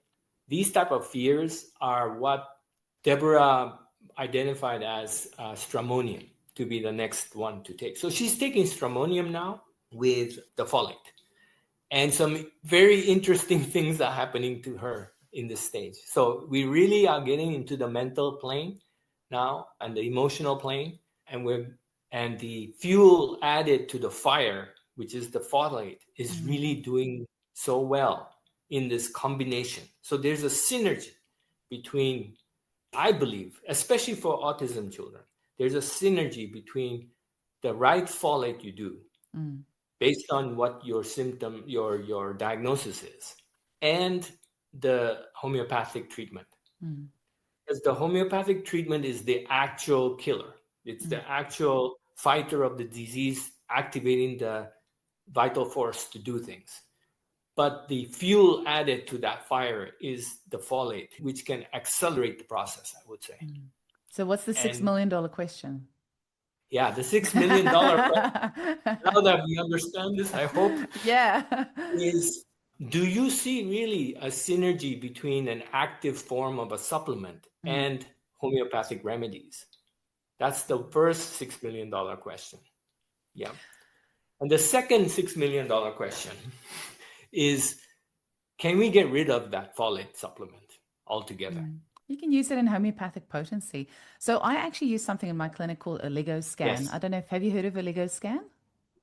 [SPEAKER 1] These type of fears are what Deborah identified as stramonium to be the next one to take. So she's taking stramonium now with the folate. And some very interesting things are happening to her in this stage. So we really are getting into the mental plane now and the emotional plane, and the fuel added to the fire, which is the folate, is really doing so well in this combination. So there's a synergy between, I believe, especially for autism children, there's a synergy between the right folate you do based on what your symptom, your diagnosis is, and the homeopathic treatment. Because the homeopathic treatment is the actual killer. It's the actual fighter of the disease, activating the vital force to do things. But the fuel added to that fire is the folate, which can accelerate the process, I would say.
[SPEAKER 2] So what's the $6 million question?
[SPEAKER 1] Yeah, the $6 million question, now that we understand this, I hope, is, do you see really a synergy between an active form of a supplement and homeopathic remedies? That's the first $6 million question. Yeah. And the second $6 million question is, can we get rid of that folate supplement altogether?
[SPEAKER 2] You can use it in homeopathic potency. So I actually use something in my clinic called Oligoscan.
[SPEAKER 1] Yes.
[SPEAKER 2] I don't know have you heard of Oligoscan?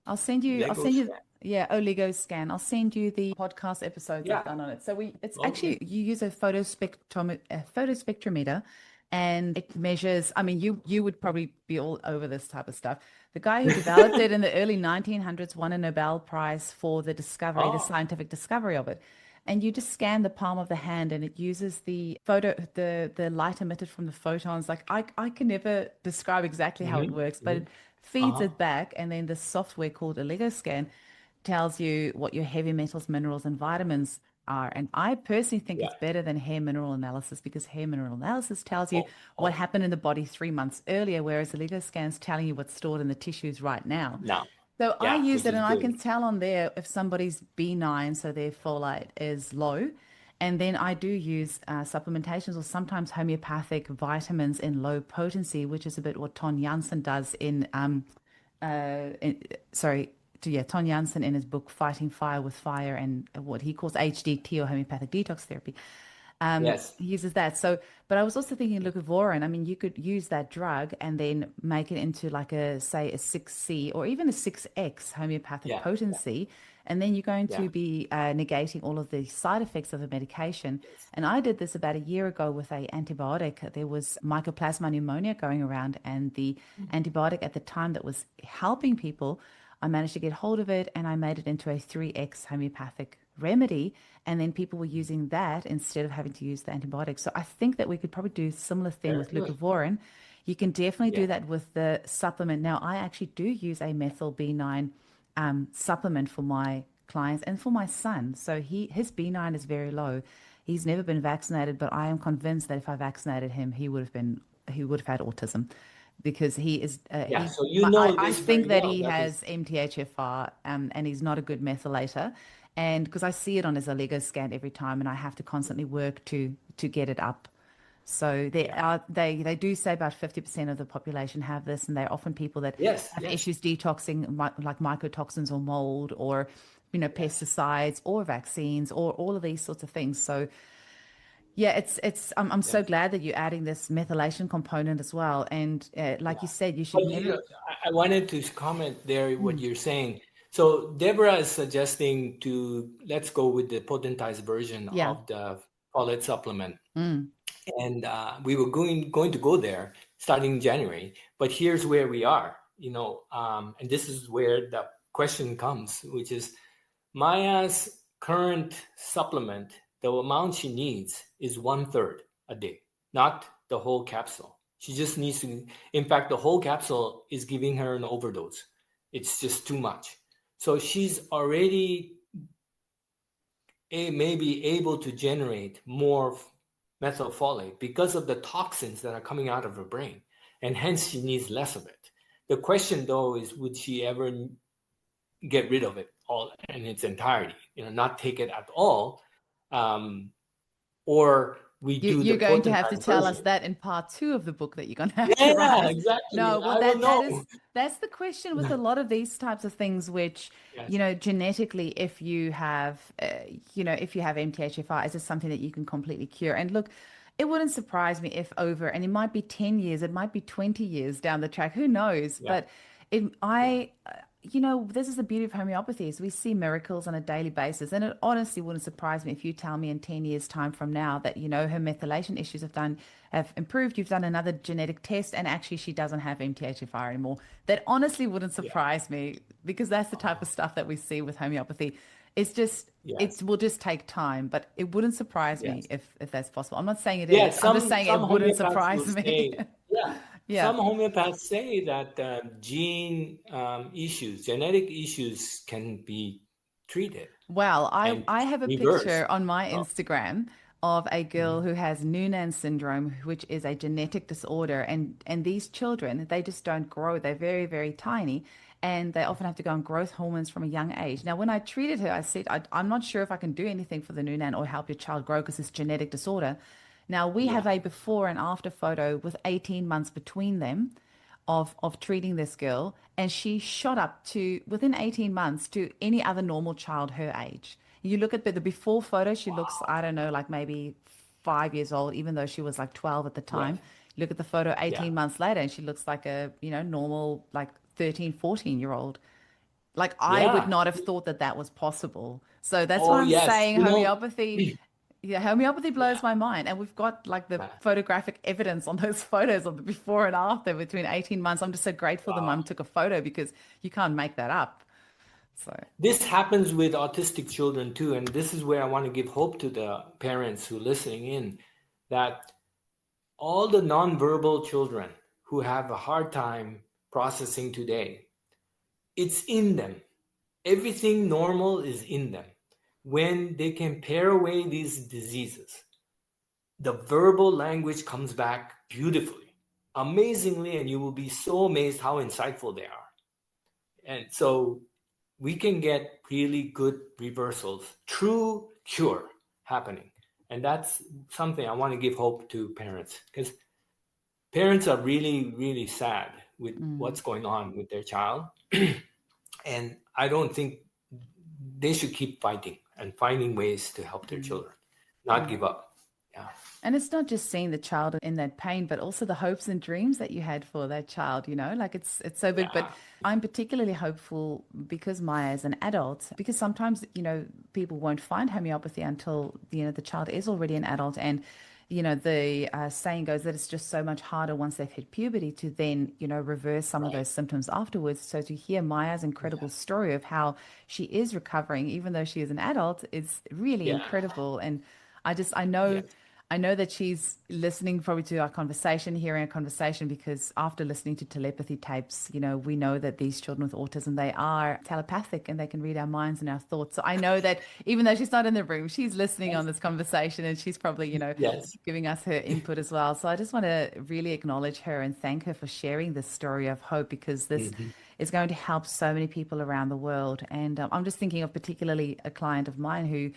[SPEAKER 2] I'll send you
[SPEAKER 1] Oligoscan.
[SPEAKER 2] Oligoscan. I'll send you the podcast episodes I've done on it. So actually you use a photospectrometer, and it measures, I mean, you would probably be all over this type of stuff. The guy who developed it in the early 1900s won a Nobel Prize for the discovery, the scientific discovery of it. And you just scan the palm of the hand, and it uses the light emitted from the photons. Like I can never describe exactly how it works, but it feeds it back. And then the software called Oligoscan tells you what your heavy metals, minerals, and vitamins are. And I personally think it's better than hair mineral analysis, because hair mineral analysis tells you what happened in the body 3 months earlier, whereas Oligoscan's telling you what's stored in the tissues right now. So I use it, and I can tell on there if somebody's B9, so their folate is low. And then I do use supplementations or sometimes homeopathic vitamins in low potency, which is a bit what Ton Janssen does Ton Janssen in his book Fighting Fire with Fire, and what he calls HDT or homeopathic detox therapy. He uses that. So, but I was also thinking leucovorin. I mean, you could use that drug and then make it into like say a 6C or even a 6X homeopathic potency. And then you're going to be negating all of the side effects of the medication. And I did this about a year ago with a antibiotic. There was Mycoplasma pneumonia going around, and the antibiotic at the time that was helping people, I managed to get hold of it, and I made it into a 3X homeopathic remedy, and then people were using that instead of having to use the antibiotics. So I think that we could probably do a similar thing with leucovorin. You can definitely do that with the supplement. Now, I actually do use a methyl B9 supplement for my clients and for my son. So his B9 is very low. He's never been vaccinated, but I am convinced that if I vaccinated him, he would have had autism, because he is. I think that he has MTHFR, and he's not a good methylator. And because I see it on his Oligoscan every time, and I have to constantly work to get it up. So they do say about 50% of the population have this, and they're often people that have issues detoxing, like mycotoxins or mold or pesticides or vaccines or all of these sorts of things. So yeah, I'm so glad that you're adding this methylation component as well. And like you said, you should
[SPEAKER 1] But
[SPEAKER 2] never.
[SPEAKER 1] I wanted to comment there what you're saying. So Deborah is suggesting let's go with the potentized version
[SPEAKER 2] Yeah.
[SPEAKER 1] of the folate supplement.
[SPEAKER 2] Mm.
[SPEAKER 1] And we were going to go there starting January. But here's where we are, and this is where the question comes, which is Maya's current supplement, the amount she needs is 1/3 a day, not the whole capsule. She just needs to, in fact, the whole capsule is giving her an overdose. It's just too much. So she's already maybe able to generate more methylfolate because of the toxins that are coming out of her brain. And hence she needs less of it. The question though is, would she ever get rid of it all in its entirety, not take it at all? Or we do
[SPEAKER 2] You're
[SPEAKER 1] the
[SPEAKER 2] going to have to
[SPEAKER 1] potentized
[SPEAKER 2] tell us
[SPEAKER 1] version.
[SPEAKER 2] that in part 2 of the book that you're going to have to
[SPEAKER 1] Yeah,
[SPEAKER 2] write.
[SPEAKER 1] exactly.
[SPEAKER 2] No, well,
[SPEAKER 1] I don't know.
[SPEAKER 2] that's the question with a lot of these types of things, which,
[SPEAKER 1] Yes.
[SPEAKER 2] genetically, if you have, if you have MTHFR, is it something that you can completely cure? And look, it wouldn't surprise me if and it might be 10 years, it might be 20 years down the track, who knows?
[SPEAKER 1] Yeah.
[SPEAKER 2] But this is the beauty of homeopathy is we see miracles on a daily basis. And it honestly wouldn't surprise me if you tell me in 10 years time from now that, her methylation issues have improved. You've done another genetic test and actually she doesn't have MTHFR anymore. That honestly wouldn't surprise me because that's the type of stuff that we see with homeopathy. It's just, it will just take time, but it wouldn't surprise me if that's possible. I'm not saying it is. I'm just saying it wouldn't surprise me.
[SPEAKER 1] Some homeopaths say that genetic issues can be treated.
[SPEAKER 2] Well, I have a
[SPEAKER 1] reversed.
[SPEAKER 2] picture on my Instagram of a girl who has Noonan syndrome, which is a genetic disorder. And these children, they just don't grow. They're very, very tiny. And they often have to go on growth hormones from a young age. Now, when I treated her, I said, I'm not sure if I can do anything for the Noonan or help your child grow because it's genetic disorder. Now, we have a before and after photo with 18 months between them of treating this girl. And she shot up to, within 18 months, to any other normal child her age. You look at the before photo, she looks, I don't know, like maybe 5 years old, even though she was like 12 at the time.
[SPEAKER 1] Right.
[SPEAKER 2] Look at the photo 18 months later and she looks like a, normal, like 13, 14-year-old. Like I would not have thought that was possible. So that's why I'm saying homeopathy. Yeah, homeopathy blows my mind. And we've got like the photographic evidence on those photos of the before and after between 18 months. I'm just so grateful the mum took a photo because you can't make that up. So
[SPEAKER 1] this happens with autistic children too. And this is where I want to give hope to the parents who are listening in, that all the nonverbal children who have a hard time processing today, it's in them. Everything normal is in them. When they can pare away these diseases, the verbal language comes back beautifully, amazingly, and you will be so amazed how insightful they are. And so we can get really good reversals, true cure happening. And that's something I want to give hope to parents, because parents are really, really sad with what's going on with their child. And I don't think they should keep fighting and finding ways to help their children, not give up. Yeah.
[SPEAKER 2] And it's not just seeing the child in that pain, but also the hopes and dreams that you had for that child, like it's so big. But I'm particularly hopeful because Maya is an adult, because sometimes, people won't find homeopathy until, the child is already an adult. And, the saying goes that it's just so much harder once they've hit puberty to then, reverse some of those symptoms afterwards. So to hear Maya's incredible story of how she is recovering, even though she is an adult, is really incredible. And I know that she's listening probably to our conversation, hearing a conversation, because after listening to telepathy tapes, we know that these children with autism, they are telepathic and they can read our minds and our thoughts. So I know that even though she's not in the room, she's listening on this conversation and she's probably, giving us her input as well. So I just want to really acknowledge her and thank her for sharing this story of hope, because this is going to help so many people around the world. And I'm just thinking of particularly a client of mine who,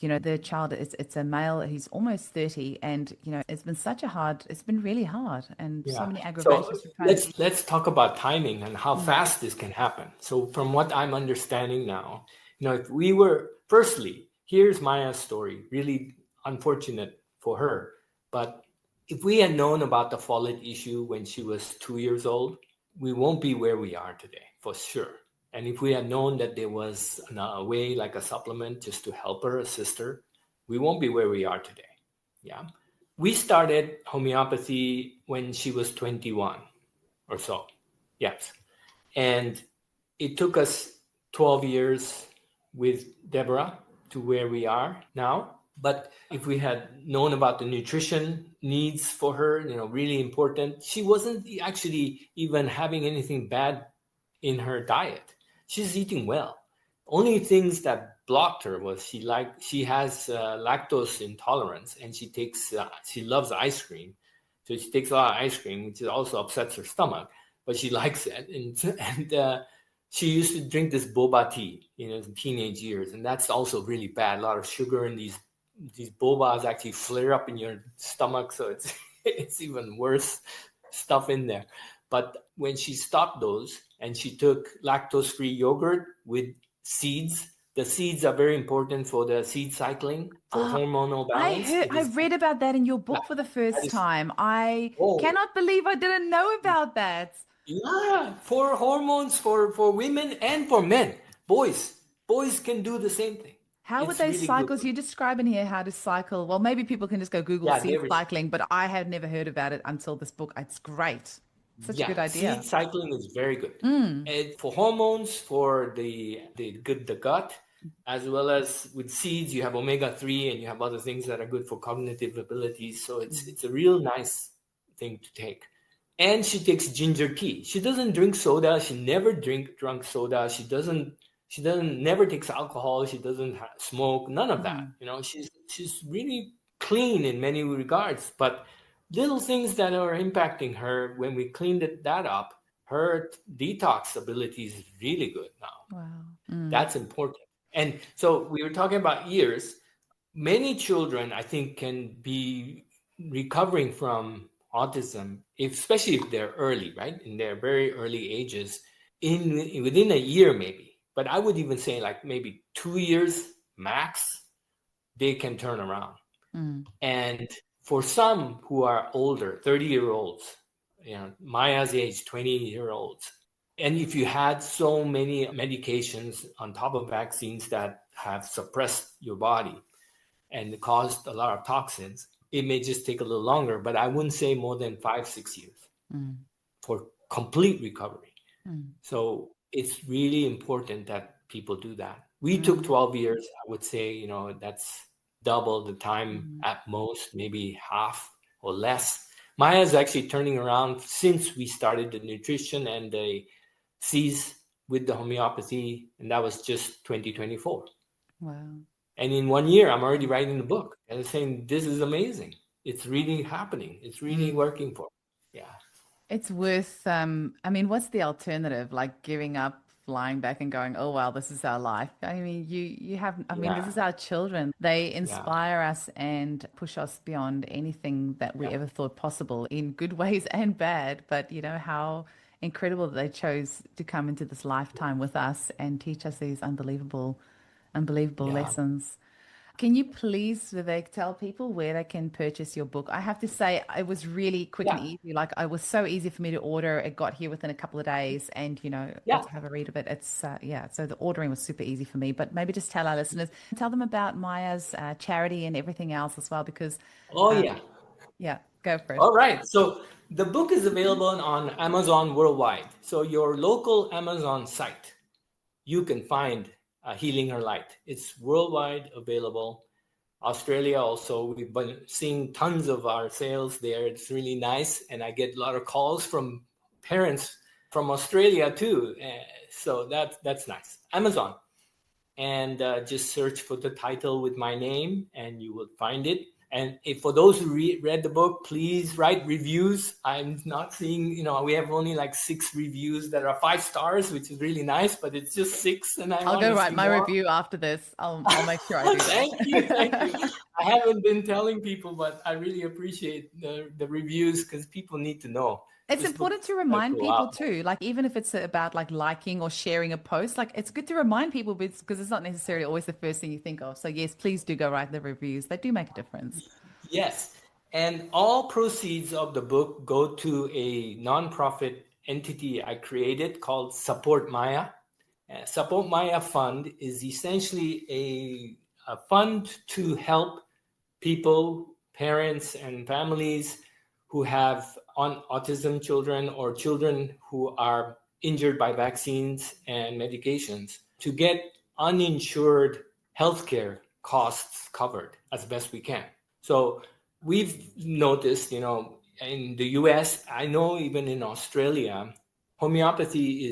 [SPEAKER 2] the child, it's a male, he's almost 30, and, it's been really hard, and so many aggravations.
[SPEAKER 1] So let's talk about timing and how fast this can happen. So from what I'm understanding now If we were, firstly, here's Maya's story, really unfortunate for her. But if we had known about the folate issue when she was 2 years old, we won't be where we are today, for sure. And if we had known that there was a way, like a supplement, just to help her, assist her, we won't be where we are today. Yeah. We started homeopathy when she was 21 or so. Yes. And it took us 12 years with Deborah to where we are now. But if we had known about the nutrition needs for her, really important, she wasn't actually even having anything bad in her diet. She's eating well. Only things that blocked her was she has lactose intolerance, and she loves ice cream. So she takes a lot of ice cream, which also upsets her stomach, but she likes it. And she used to drink this boba tea, in teenage years, and that's also really bad. A lot of sugar in these bobas actually flare up in your stomach, so it's even worse stuff in there. But when she stopped those and she took lactose-free yogurt with seeds, the seeds are very important for the seed cycling, for hormonal balance.
[SPEAKER 2] I read about that in your book for the first time. I cannot believe I didn't know about that.
[SPEAKER 1] Yeah, for hormones, for women and for men. Boys can do the same thing.
[SPEAKER 2] How would they really cycle? So you're describing here how to cycle. Well, maybe people can just go Google seed cycling, but I had never heard about it until this book. It's great. Such a good idea.
[SPEAKER 1] Seed cycling is very good. And for hormones, for the gut, as well as with seeds, you have omega-3 and you have other things that are good for cognitive abilities. So it's a real nice thing to take. And she takes ginger tea. She doesn't drink soda. She never drunk soda. She never takes alcohol. She doesn't smoke. None of that. She's really clean in many regards. But little things that are impacting her, when we cleaned that up, her detox ability is really good now.
[SPEAKER 2] Wow.
[SPEAKER 1] That's important. And so we were talking about years. Many children, I think, can be recovering from autism, especially if they're early, right? In their very early ages, within a year maybe. But I would even say like maybe 2 years max, they can turn around. And for some who are older, 30-year-olds, Maya's age, 20-year-olds, and if you had so many medications on top of vaccines that have suppressed your body and caused a lot of toxins, it may just take a little longer, but I wouldn't say more than 5-6 years for complete recovery. So it's really important that people do that. We took 12 years. I would say, that's double the time at most, maybe half or less. Maya's actually turning around since we started the nutrition and the C's with the homeopathy, and that was just 2024.
[SPEAKER 2] Wow.
[SPEAKER 1] And in 1 year, I'm already writing the book and saying, this is amazing. It's really happening. It's really working for me. Yeah.
[SPEAKER 2] It's worth, what's the alternative? Like giving up, flying back and going, oh, well, this is our life. I mean, this is our children. They inspire us and push us beyond anything that we ever thought possible, in good ways and bad. But how incredible that they chose to come into this lifetime with us and teach us these unbelievable lessons. Can you please, Vivek, tell people where they can purchase your book? I have to say, it was really quick and easy. Like, it was so easy for me to order. It got here within a couple of days, and got to have a read of it. It's so the ordering was super easy for me. But maybe just tell our listeners, tell them about Maya's charity and everything else as well, because go for it.
[SPEAKER 1] All right. So the book is available on Amazon worldwide. So your local Amazon site, you can find Healing Her Light. It's worldwide available. Australia also, we've been seeing tons of our sales there. It's really nice. And I get a lot of calls from parents from Australia too. So that's nice. Amazon. And just search for the title with my name and you will find it. And for those who read the book, please write reviews. I'm not seeing, we have only like 6 reviews that are 5 stars, which is really nice, but it's just 6. And
[SPEAKER 2] I'll go write my review after this. I'll make sure I do that.
[SPEAKER 1] Thank you. I haven't been telling people, but I really appreciate the reviews because people need to know.
[SPEAKER 2] It's
[SPEAKER 1] this book
[SPEAKER 2] important to
[SPEAKER 1] helped
[SPEAKER 2] remind
[SPEAKER 1] a
[SPEAKER 2] people
[SPEAKER 1] lot.
[SPEAKER 2] too, like even if it's about like liking or sharing a post, like it's good to remind people because it's not necessarily always the first thing you think of. So yes, please do go write the reviews. They do make a difference.
[SPEAKER 1] Yes. And all proceeds of the book go to a nonprofit entity I created called Support Maya. Support Maya Fund is essentially a fund to help people, parents, and families who have autism children or children who are injured by vaccines and medications to get uninsured healthcare costs covered as best we can. So we've noticed, in the US, I know even in Australia, homeopathy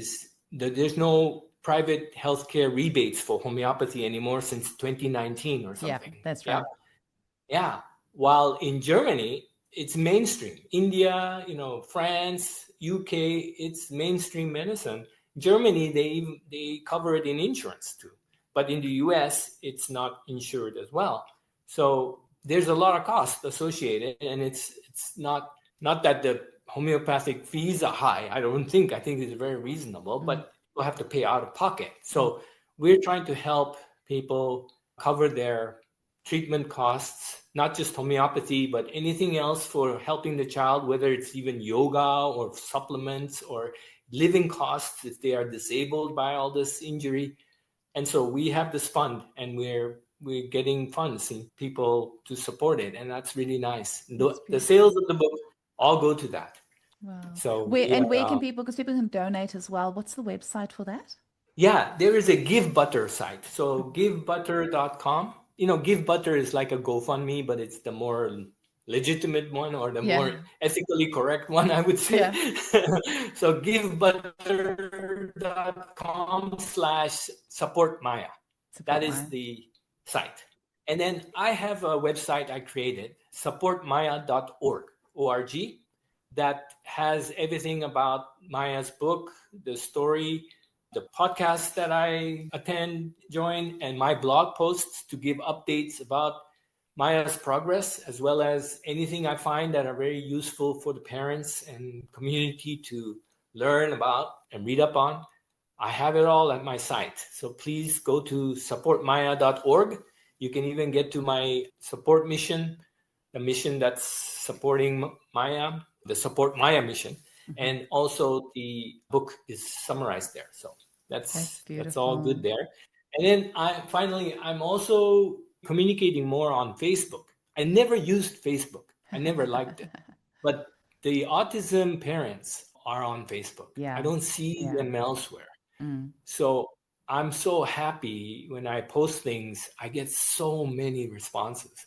[SPEAKER 1] there's no private healthcare rebates for homeopathy anymore since 2019 or something.
[SPEAKER 2] Yeah, that's right.
[SPEAKER 1] Yeah. While in Germany, it's mainstream. India, France, UK, it's mainstream medicine. Germany, they cover it in insurance too. But in the US, it's not insured as well. So there's a lot of cost associated, and it's not that the homeopathic fees are high. I think it's very reasonable, but you'll have to pay out of pocket. So we're trying to help people cover their treatment costs, not just homeopathy, but anything else for helping the child, whether it's even yoga or supplements or living costs if they are disabled by all this injury. And so we have this fund, and we're getting funds and people to support it, and that's really nice. The sales of the book all go to that.
[SPEAKER 2] Wow.
[SPEAKER 1] So
[SPEAKER 2] where can people, because people can donate as well. What's the website for that?
[SPEAKER 1] Yeah, there is a Give Butter site. So givebutter.com. Give Butter is like a GoFundMe, but it's the more legitimate one or the more ethically correct one, I would say. Yeah. So givebutter.com/supportmaya. That is the site. And then I have a website I created, supportmaya.org, O-R-G, that has everything about Maya's book, the story, the podcasts that I join, and my blog posts to give updates about Maya's progress, as well as anything I find that are very useful for the parents and community to learn about and read up on. I have it all at my site. So please go to supportmaya.org. You can even get to my support mission, the mission that's supporting Maya, the Support Maya mission. And also the book is summarized there. So that's all good there. And then I'm also communicating more on Facebook. I never used Facebook. I never liked it. But the autism parents are on Facebook. Yeah. I don't see them elsewhere. So I'm so happy when I post things, I get so many responses.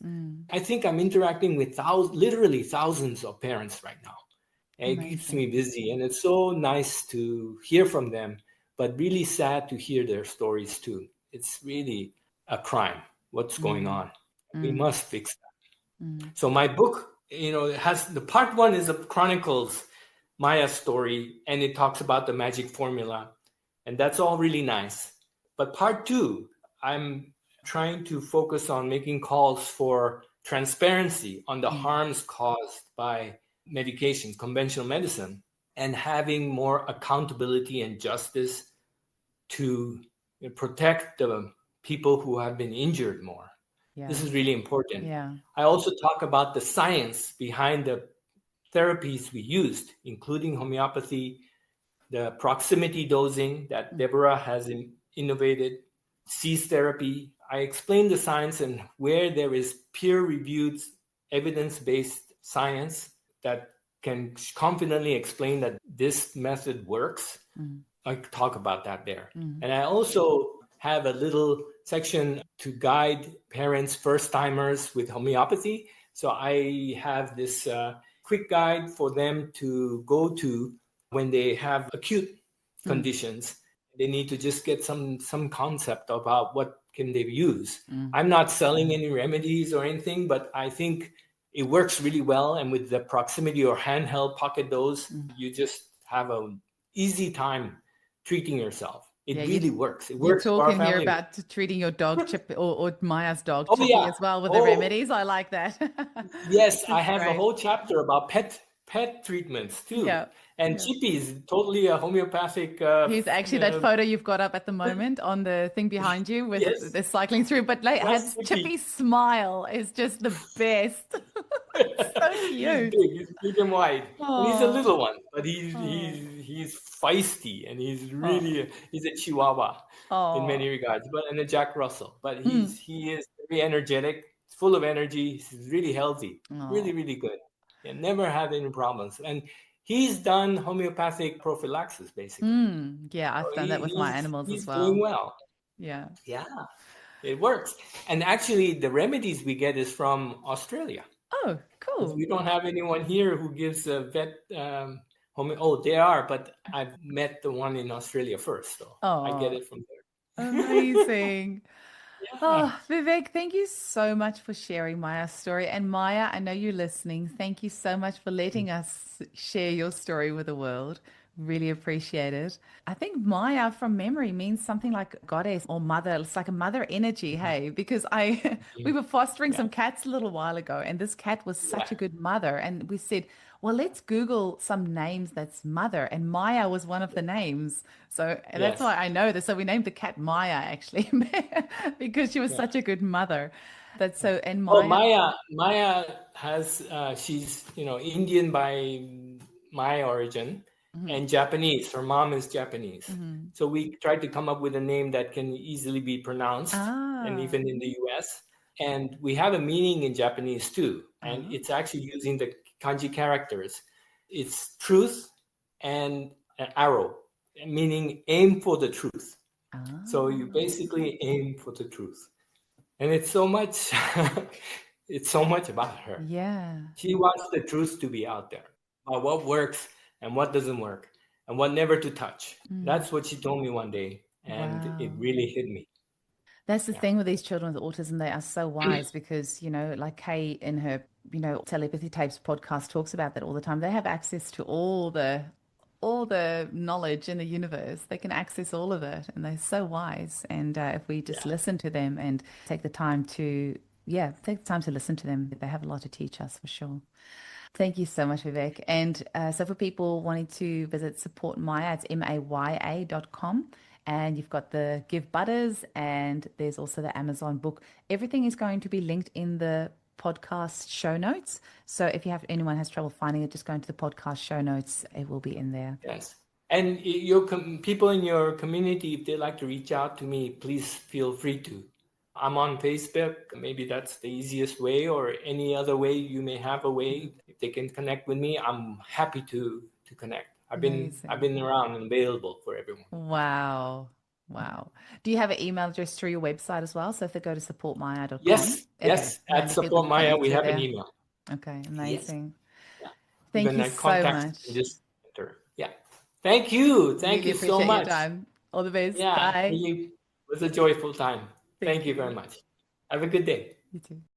[SPEAKER 1] I think I'm interacting with literally thousands of parents right now. It keeps me busy, and it's so nice to hear from them, but really sad to hear their stories too. It's really a crime what's going on. We must fix that. So my book, it has the part 1 is a chronicles Maya's story, and it talks about the magic formula, and that's all really nice. But part 2, I'm trying to focus on making calls for transparency on the harms caused by medication, conventional medicine, and having more accountability and justice to protect the people who have been injured more. Yeah. This is really important. Yeah. I also talk about the science behind the therapies we used, including homeopathy, the proximity dosing that Deborah has innovated, cease therapy. I explain the science and where there is peer-reviewed, evidence-based science that can confidently explain that this method works. I talk about that there. And I also have a little section to guide parents, first-timers with homeopathy. So I have this quick guide for them to go to when they have acute conditions. They need to just get some concept about what can they use. I'm not selling any remedies or anything, but I think it works really well. And with the proximity or handheld pocket dose, you just have an easy time treating yourself. It really works. It works.
[SPEAKER 2] You're talking here about treating your dog, Chip, or Maya's dog, Chippy, as well with the remedies. I like that.
[SPEAKER 1] Yes, I have a whole chapter about pet pet treatments too.
[SPEAKER 2] Yeah.
[SPEAKER 1] And
[SPEAKER 2] Yeah.
[SPEAKER 1] Chippy is totally a homeopathic.
[SPEAKER 2] He's actually that photo you've got up at the moment on the thing behind you with
[SPEAKER 1] Yes,
[SPEAKER 2] the cycling through. But like,
[SPEAKER 1] that's
[SPEAKER 2] has
[SPEAKER 1] Chippy.
[SPEAKER 2] Chippy's smile is just the best. So
[SPEAKER 1] He's
[SPEAKER 2] cute.
[SPEAKER 1] big. He's big and wide, and he's a
[SPEAKER 2] Oh,
[SPEAKER 1] little one, but he's
[SPEAKER 2] oh,
[SPEAKER 1] he's he's feisty, and
[SPEAKER 2] oh,
[SPEAKER 1] he's a Chihuahua in
[SPEAKER 2] oh.
[SPEAKER 1] many regards, but and a Jack Russell. But
[SPEAKER 2] Mm.
[SPEAKER 1] he is very energetic, full of energy. He's really healthy,
[SPEAKER 2] Oh.
[SPEAKER 1] really good, and never had any problems. And he's done homeopathic prophylaxis basically.
[SPEAKER 2] Yeah,
[SPEAKER 1] So
[SPEAKER 2] I've done that with my animals as
[SPEAKER 1] he's doing
[SPEAKER 2] well.
[SPEAKER 1] well.
[SPEAKER 2] Yeah.
[SPEAKER 1] Yeah, it works. And actually, the remedies we get is from Australia.
[SPEAKER 2] Oh,
[SPEAKER 1] Because
[SPEAKER 2] cool.
[SPEAKER 1] we don't have anyone here who gives a vet home. Oh, they are, but I've met the one in Australia first, so I get
[SPEAKER 2] Oh,
[SPEAKER 1] it from there.
[SPEAKER 2] amazing.
[SPEAKER 1] Yeah.
[SPEAKER 2] Oh, Vivek, thank you so much for sharing Maya's story. And Maya, I know you're listening. Thank you so much for letting us share your story with the world. Really appreciate it. I think Maya from memory means something like goddess or mother. It's like a mother energy, hey, because I we were fostering
[SPEAKER 1] Yeah.
[SPEAKER 2] some cats a little while ago, and this cat was such
[SPEAKER 1] Yeah.
[SPEAKER 2] a good mother. And we said, well, let's Google some names that's mother. And Maya was one of the names. So that's
[SPEAKER 1] Yes.
[SPEAKER 2] why I know this. So we named the cat Maya actually because she was
[SPEAKER 1] Yeah.
[SPEAKER 2] such a good mother. That's so, and
[SPEAKER 1] Well,
[SPEAKER 2] Maya,
[SPEAKER 1] Maya has she's Indian by my origin
[SPEAKER 2] mhm,
[SPEAKER 1] and Japanese. Her mom is Japanese,
[SPEAKER 2] mhm.
[SPEAKER 1] so we tried to come up with a name that can easily be pronounced, and
[SPEAKER 2] Ah,
[SPEAKER 1] even in the U.S. And we have a meaning in Japanese too, and
[SPEAKER 2] ah,
[SPEAKER 1] it's actually using the kanji characters. It's truth and an arrow, meaning aim for the truth. So you
[SPEAKER 2] ah,
[SPEAKER 1] basically aim for the truth. And it's so much it's so much about her.
[SPEAKER 2] yeah.
[SPEAKER 1] She wants the truth to be out there about what works and what doesn't work and what never to touch.
[SPEAKER 2] Mm.
[SPEAKER 1] That's what she told me one day, and it
[SPEAKER 2] Wow.
[SPEAKER 1] really hit me.
[SPEAKER 2] That's the
[SPEAKER 1] Yeah.
[SPEAKER 2] thing with these children with autism. They are so wise because, like Kay in her, telepathy tapes podcast talks about that all the time. They have access to all the knowledge in the universe. They can access all of it, and they're so wise. And if we just
[SPEAKER 1] Yeah.
[SPEAKER 2] listen to them and take the time to, yeah, take the time to listen to them, they have a lot to teach us for sure. Thank you so much, Vivek. And so for people wanting to visit Support Maya, it's maya.com. And you've got the Give Butters, and there's also the Amazon book. Everything is going to be linked in the podcast show notes. So if anyone has trouble finding it, just go into the podcast show notes. It will be in there.
[SPEAKER 1] Yes. And your people in your community, if they'd like to reach out to me, please feel free to. I'm on Facebook. Maybe that's the easiest way, or any other way you may have a way. If they can connect with me, I'm happy to connect. I've
[SPEAKER 2] Amazing.
[SPEAKER 1] been around and available for everyone.
[SPEAKER 2] Wow. Wow. Do you have an email address through your website as well? So if they go to supportmaya.com.
[SPEAKER 1] Yes,
[SPEAKER 2] Okay.
[SPEAKER 1] yes.
[SPEAKER 2] And
[SPEAKER 1] At
[SPEAKER 2] then people
[SPEAKER 1] Support
[SPEAKER 2] can
[SPEAKER 1] Maya,
[SPEAKER 2] connect
[SPEAKER 1] we
[SPEAKER 2] through
[SPEAKER 1] have an
[SPEAKER 2] there.
[SPEAKER 1] email.
[SPEAKER 2] Okay.
[SPEAKER 1] Yes.
[SPEAKER 2] Amazing.
[SPEAKER 1] Yeah.
[SPEAKER 2] Thank
[SPEAKER 1] Even
[SPEAKER 2] you
[SPEAKER 1] I
[SPEAKER 2] so
[SPEAKER 1] contact and
[SPEAKER 2] much.
[SPEAKER 1] just enter. Yeah. Thank you. Thank
[SPEAKER 2] Really
[SPEAKER 1] you so
[SPEAKER 2] appreciate your
[SPEAKER 1] much.
[SPEAKER 2] time. All the best.
[SPEAKER 1] Yeah,
[SPEAKER 2] Bye.
[SPEAKER 1] it was a joyful time.
[SPEAKER 2] Thank
[SPEAKER 1] Thank you
[SPEAKER 2] you.
[SPEAKER 1] very much. Have a good day.
[SPEAKER 2] You too.